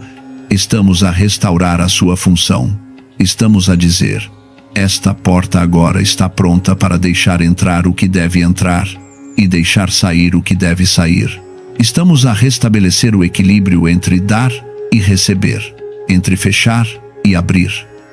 estamos a restaurar a sua função. Estamos a dizer: esta porta agora está pronta para deixar entrar o que deve entrar e deixar sair o que deve sair. Estamos a restabelecer o equilíbrio entre dar e receber, entre fechar e abrir,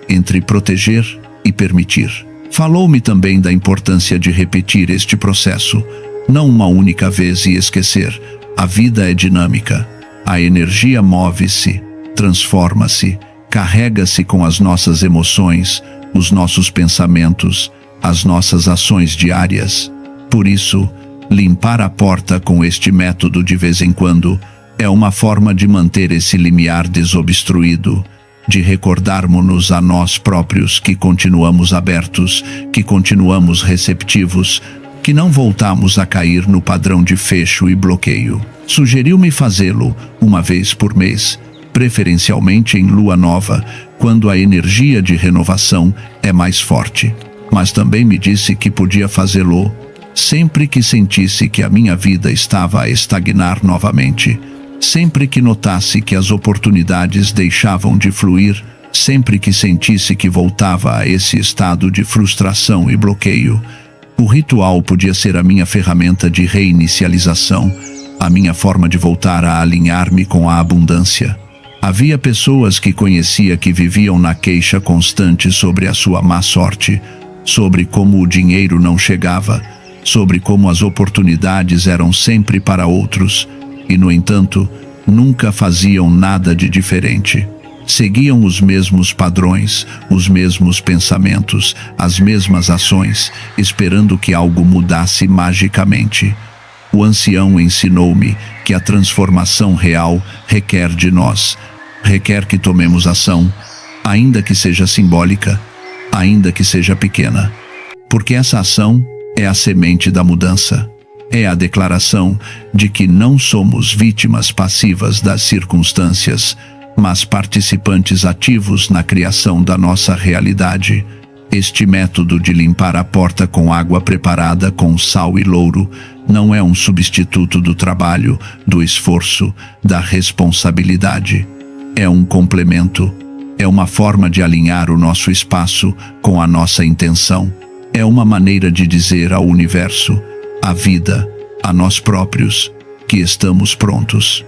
entre proteger e permitir. Falou-me também da importância de repetir este processo, não uma única vez e esquecer. A vida é dinâmica. A energia move-se, transforma-se, carrega-se com as nossas emoções, os nossos pensamentos, as nossas ações diárias. Por isso, limpar a porta com este método de vez em quando é uma forma de manter esse limiar desobstruído, de recordarmos-nos a nós próprios que continuamos abertos, que continuamos receptivos, que não voltamos a cair no padrão de fecho e bloqueio. Sugeriu-me fazê-lo uma vez por mês, preferencialmente em lua nova, quando a energia de renovação é mais forte. Mas também me disse que podia fazê-lo sempre que sentisse que a minha vida estava a estagnar novamente, sempre que notasse que as oportunidades deixavam de fluir, sempre que sentisse que voltava a esse estado de frustração e bloqueio. O ritual podia ser a minha ferramenta de reinicialização, a minha forma de voltar a alinhar-me com a abundância. Havia pessoas que conhecia que viviam na queixa constante sobre a sua má sorte, sobre como o dinheiro não chegava, sobre como as oportunidades eram sempre para outros, e, no entanto, nunca faziam nada de diferente. Seguiam os mesmos padrões, os mesmos pensamentos, as mesmas ações, esperando que algo mudasse magicamente. O ancião ensinou-me que a transformação real requer de nós, requer que tomemos ação, ainda que seja simbólica, ainda que seja pequena. Porque essa ação é a semente da mudança. É a declaração de que não somos vítimas passivas das circunstâncias, mas participantes ativos na criação da nossa realidade. Este método de limpar a porta com água preparada com sal e louro não é um substituto do trabalho, do esforço, da responsabilidade. É um complemento. É uma forma de alinhar o nosso espaço com a nossa intenção. É uma maneira de dizer ao universo, à vida, a nós próprios, que estamos prontos.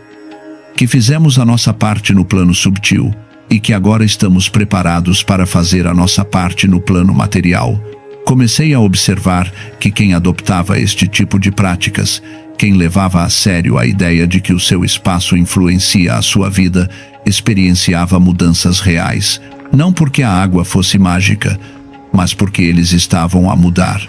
Que fizemos a nossa parte no plano subtil e que agora estamos preparados para fazer a nossa parte no plano material. Comecei a observar que quem adoptava este tipo de práticas, quem levava a sério a ideia de que o seu espaço influencia a sua vida, experienciava mudanças reais, não porque a água fosse mágica, mas porque eles estavam a mudar.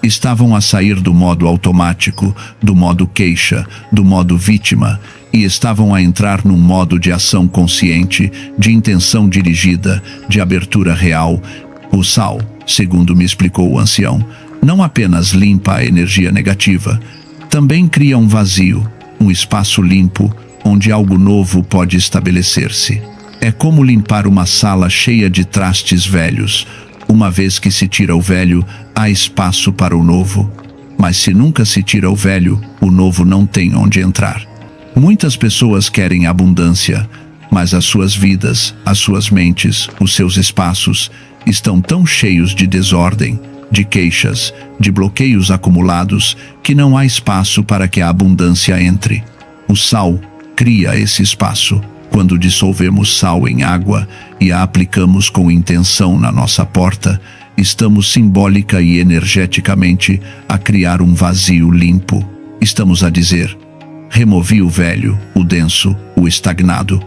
Estavam a sair do modo automático, do modo queixa, do modo vítima, e estavam a entrar num modo de ação consciente, de intenção dirigida, de abertura real. O sal, segundo me explicou o ancião, não apenas limpa a energia negativa, também cria um vazio, um espaço limpo, onde algo novo pode estabelecer-se. É como limpar uma sala cheia de trastes velhos. Uma vez que se tira o velho, há espaço para o novo. Mas se nunca se tira o velho, o novo não tem onde entrar. Muitas pessoas querem abundância, mas as suas vidas, as suas mentes, os seus espaços estão tão cheios de desordem, de queixas, de bloqueios acumulados, que não há espaço para que a abundância entre. O sal cria esse espaço. Quando dissolvemos sal em água e a aplicamos com intenção na nossa porta, estamos simbólica e energeticamente a criar um vazio limpo. Estamos a dizer: removi o velho, o denso, o estagnado.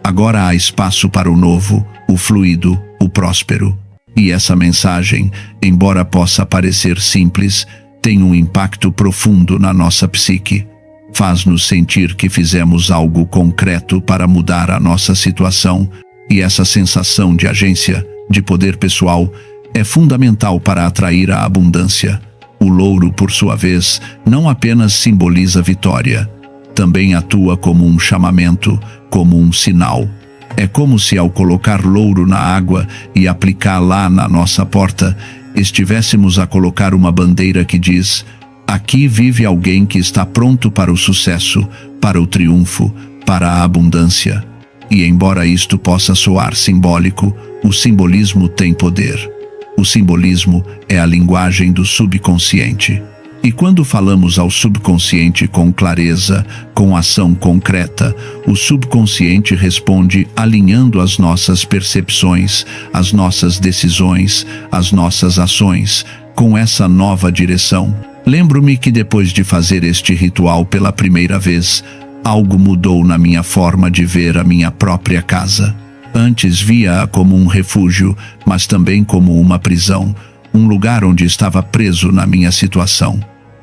Agora há espaço para o novo, o fluido, o próspero. E essa mensagem, embora possa parecer simples, tem um impacto profundo na nossa psique. Faz-nos sentir que fizemos algo concreto para mudar a nossa situação, e essa sensação de agência, de poder pessoal, é fundamental para atrair a abundância. O louro, por sua vez, não apenas simboliza vitória, também atua como um chamamento, como um sinal. É como se, ao colocar louro na água e aplicá-la na nossa porta, estivéssemos a colocar uma bandeira que diz: aqui vive alguém que está pronto para o sucesso, para o triunfo, para a abundância. E embora isto possa soar simbólico, o simbolismo tem poder. O simbolismo é a linguagem do subconsciente. E quando falamos ao subconsciente com clareza, com ação concreta, o subconsciente responde alinhando as nossas percepções, as nossas decisões, as nossas ações, com essa nova direção. Lembro-me que depois de fazer este ritual pela primeira vez, algo mudou na minha forma de ver a minha própria casa. Antes via-a como um refúgio, mas também como uma prisão, um lugar onde estava preso na minha situação.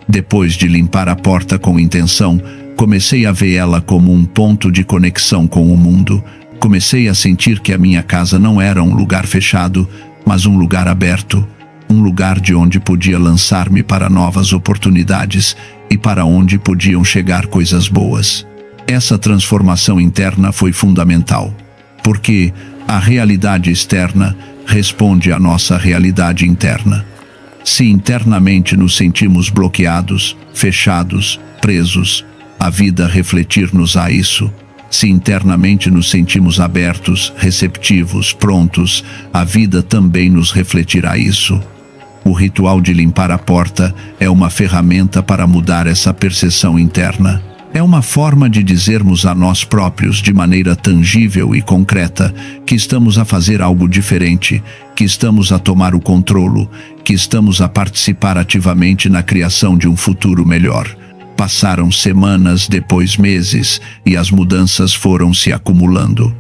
Depois de limpar a porta com intenção, comecei a ver ela como um ponto de conexão com o mundo. Comecei a sentir que a minha casa não era um lugar fechado, mas um lugar aberto, um lugar de onde podia lançar-me para novas oportunidades e para onde podiam chegar coisas boas. Essa transformação interna foi fundamental, porque a realidade externa responde à nossa realidade interna. Se internamente nos sentimos bloqueados, fechados, presos, a vida refletir-nos a isso. Se internamente nos sentimos abertos, receptivos, prontos, a vida também nos refletirá isso. O ritual de limpar a porta é uma ferramenta para mudar essa percepção interna. É uma forma de dizermos a nós próprios de maneira tangível e concreta que estamos a fazer algo diferente, que estamos a tomar o controle, que estamos a participar ativamente na criação de um futuro melhor. Passaram semanas, depois meses, e as mudanças foram se acumulando.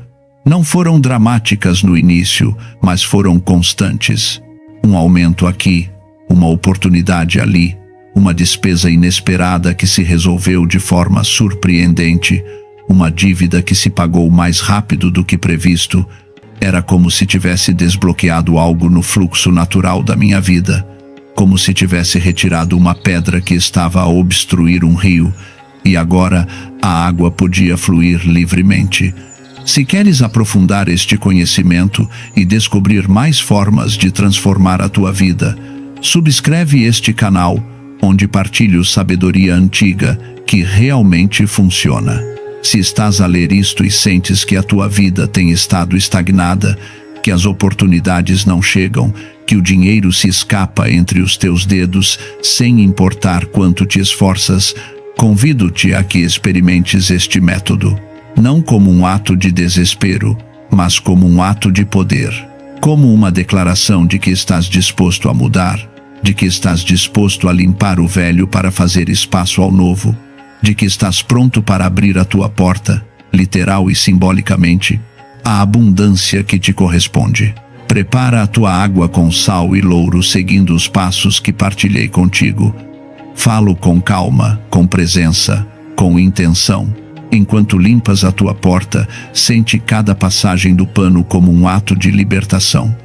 Não foram dramáticas no início, mas foram constantes. Um aumento aqui, uma oportunidade ali, uma despesa inesperada que se resolveu de forma surpreendente, uma dívida que se pagou mais rápido do que previsto. Era como se tivesse desbloqueado algo no fluxo natural da minha vida, como se tivesse retirado uma pedra que estava a obstruir um rio, e agora a água podia fluir livremente. Se queres aprofundar este conhecimento e descobrir mais formas de transformar a tua vida, subscreve este canal, onde partilho sabedoria antiga que realmente funciona. Se estás a ler isto e sentes que a tua vida tem estado estagnada, que as oportunidades não chegam, que o dinheiro se escapa entre os teus dedos sem importar quanto te esforças, convido-te a que experimentes este método, não como um ato de desespero, mas como um ato de poder, como uma declaração de que estás disposto a mudar, de que estás disposto a limpar o velho para fazer espaço ao novo, de que estás pronto para abrir a tua porta, literal e simbolicamente, à abundância que te corresponde. Prepara a tua água com sal e louro seguindo os passos que partilhei contigo. Falo com calma, com presença, com intenção. Enquanto limpas a tua porta, sente cada passagem do pano como um ato de libertação.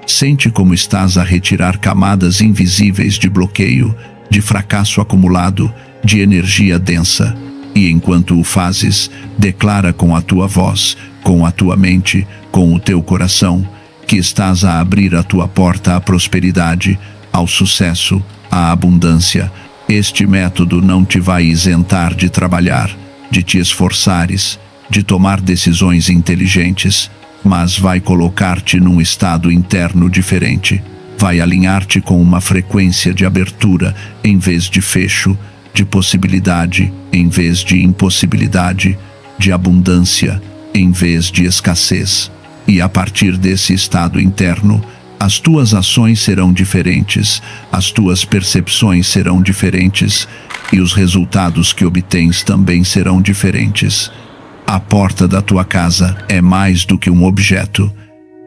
Sente como estás a retirar camadas invisíveis de bloqueio, de fracasso acumulado, de energia densa. E enquanto o fazes, declara com a tua voz, com a tua mente, com o teu coração, que estás a abrir a tua porta à prosperidade, ao sucesso, à abundância. Este método não te vai isentar de trabalhar, de te esforçares, de tomar decisões inteligentes, mas vai colocar-te num estado interno diferente. Vai alinhar-te com uma frequência de abertura em vez de fecho, de possibilidade em vez de impossibilidade, de abundância em vez de escassez. E a partir desse estado interno, as tuas ações serão diferentes, as tuas percepções serão diferentes e os resultados que obtens também serão diferentes. A porta da tua casa é mais do que um objeto,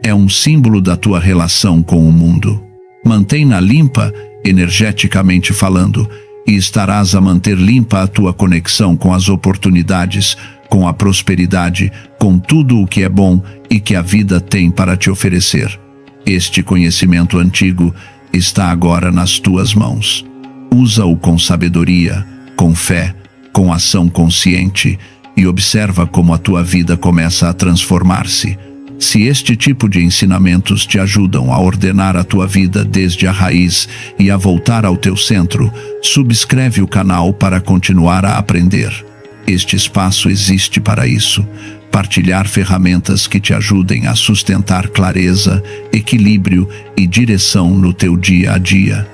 é um símbolo da tua relação com o mundo. Mantém-na limpa, energeticamente falando, e estarás a manter limpa a tua conexão com as oportunidades, com a prosperidade, com tudo o que é bom e que a vida tem para te oferecer. Este conhecimento antigo está agora nas tuas mãos. Usa-o com sabedoria, com fé, com ação consciente e observa como a tua vida começa a transformar-se. Se este tipo de ensinamentos te ajudam a ordenar a tua vida desde a raiz e a voltar ao teu centro, subscreve o canal para continuar a aprender. Este espaço existe para isso. Partilhar ferramentas que te ajudem a sustentar clareza, equilíbrio e direção no teu dia a dia.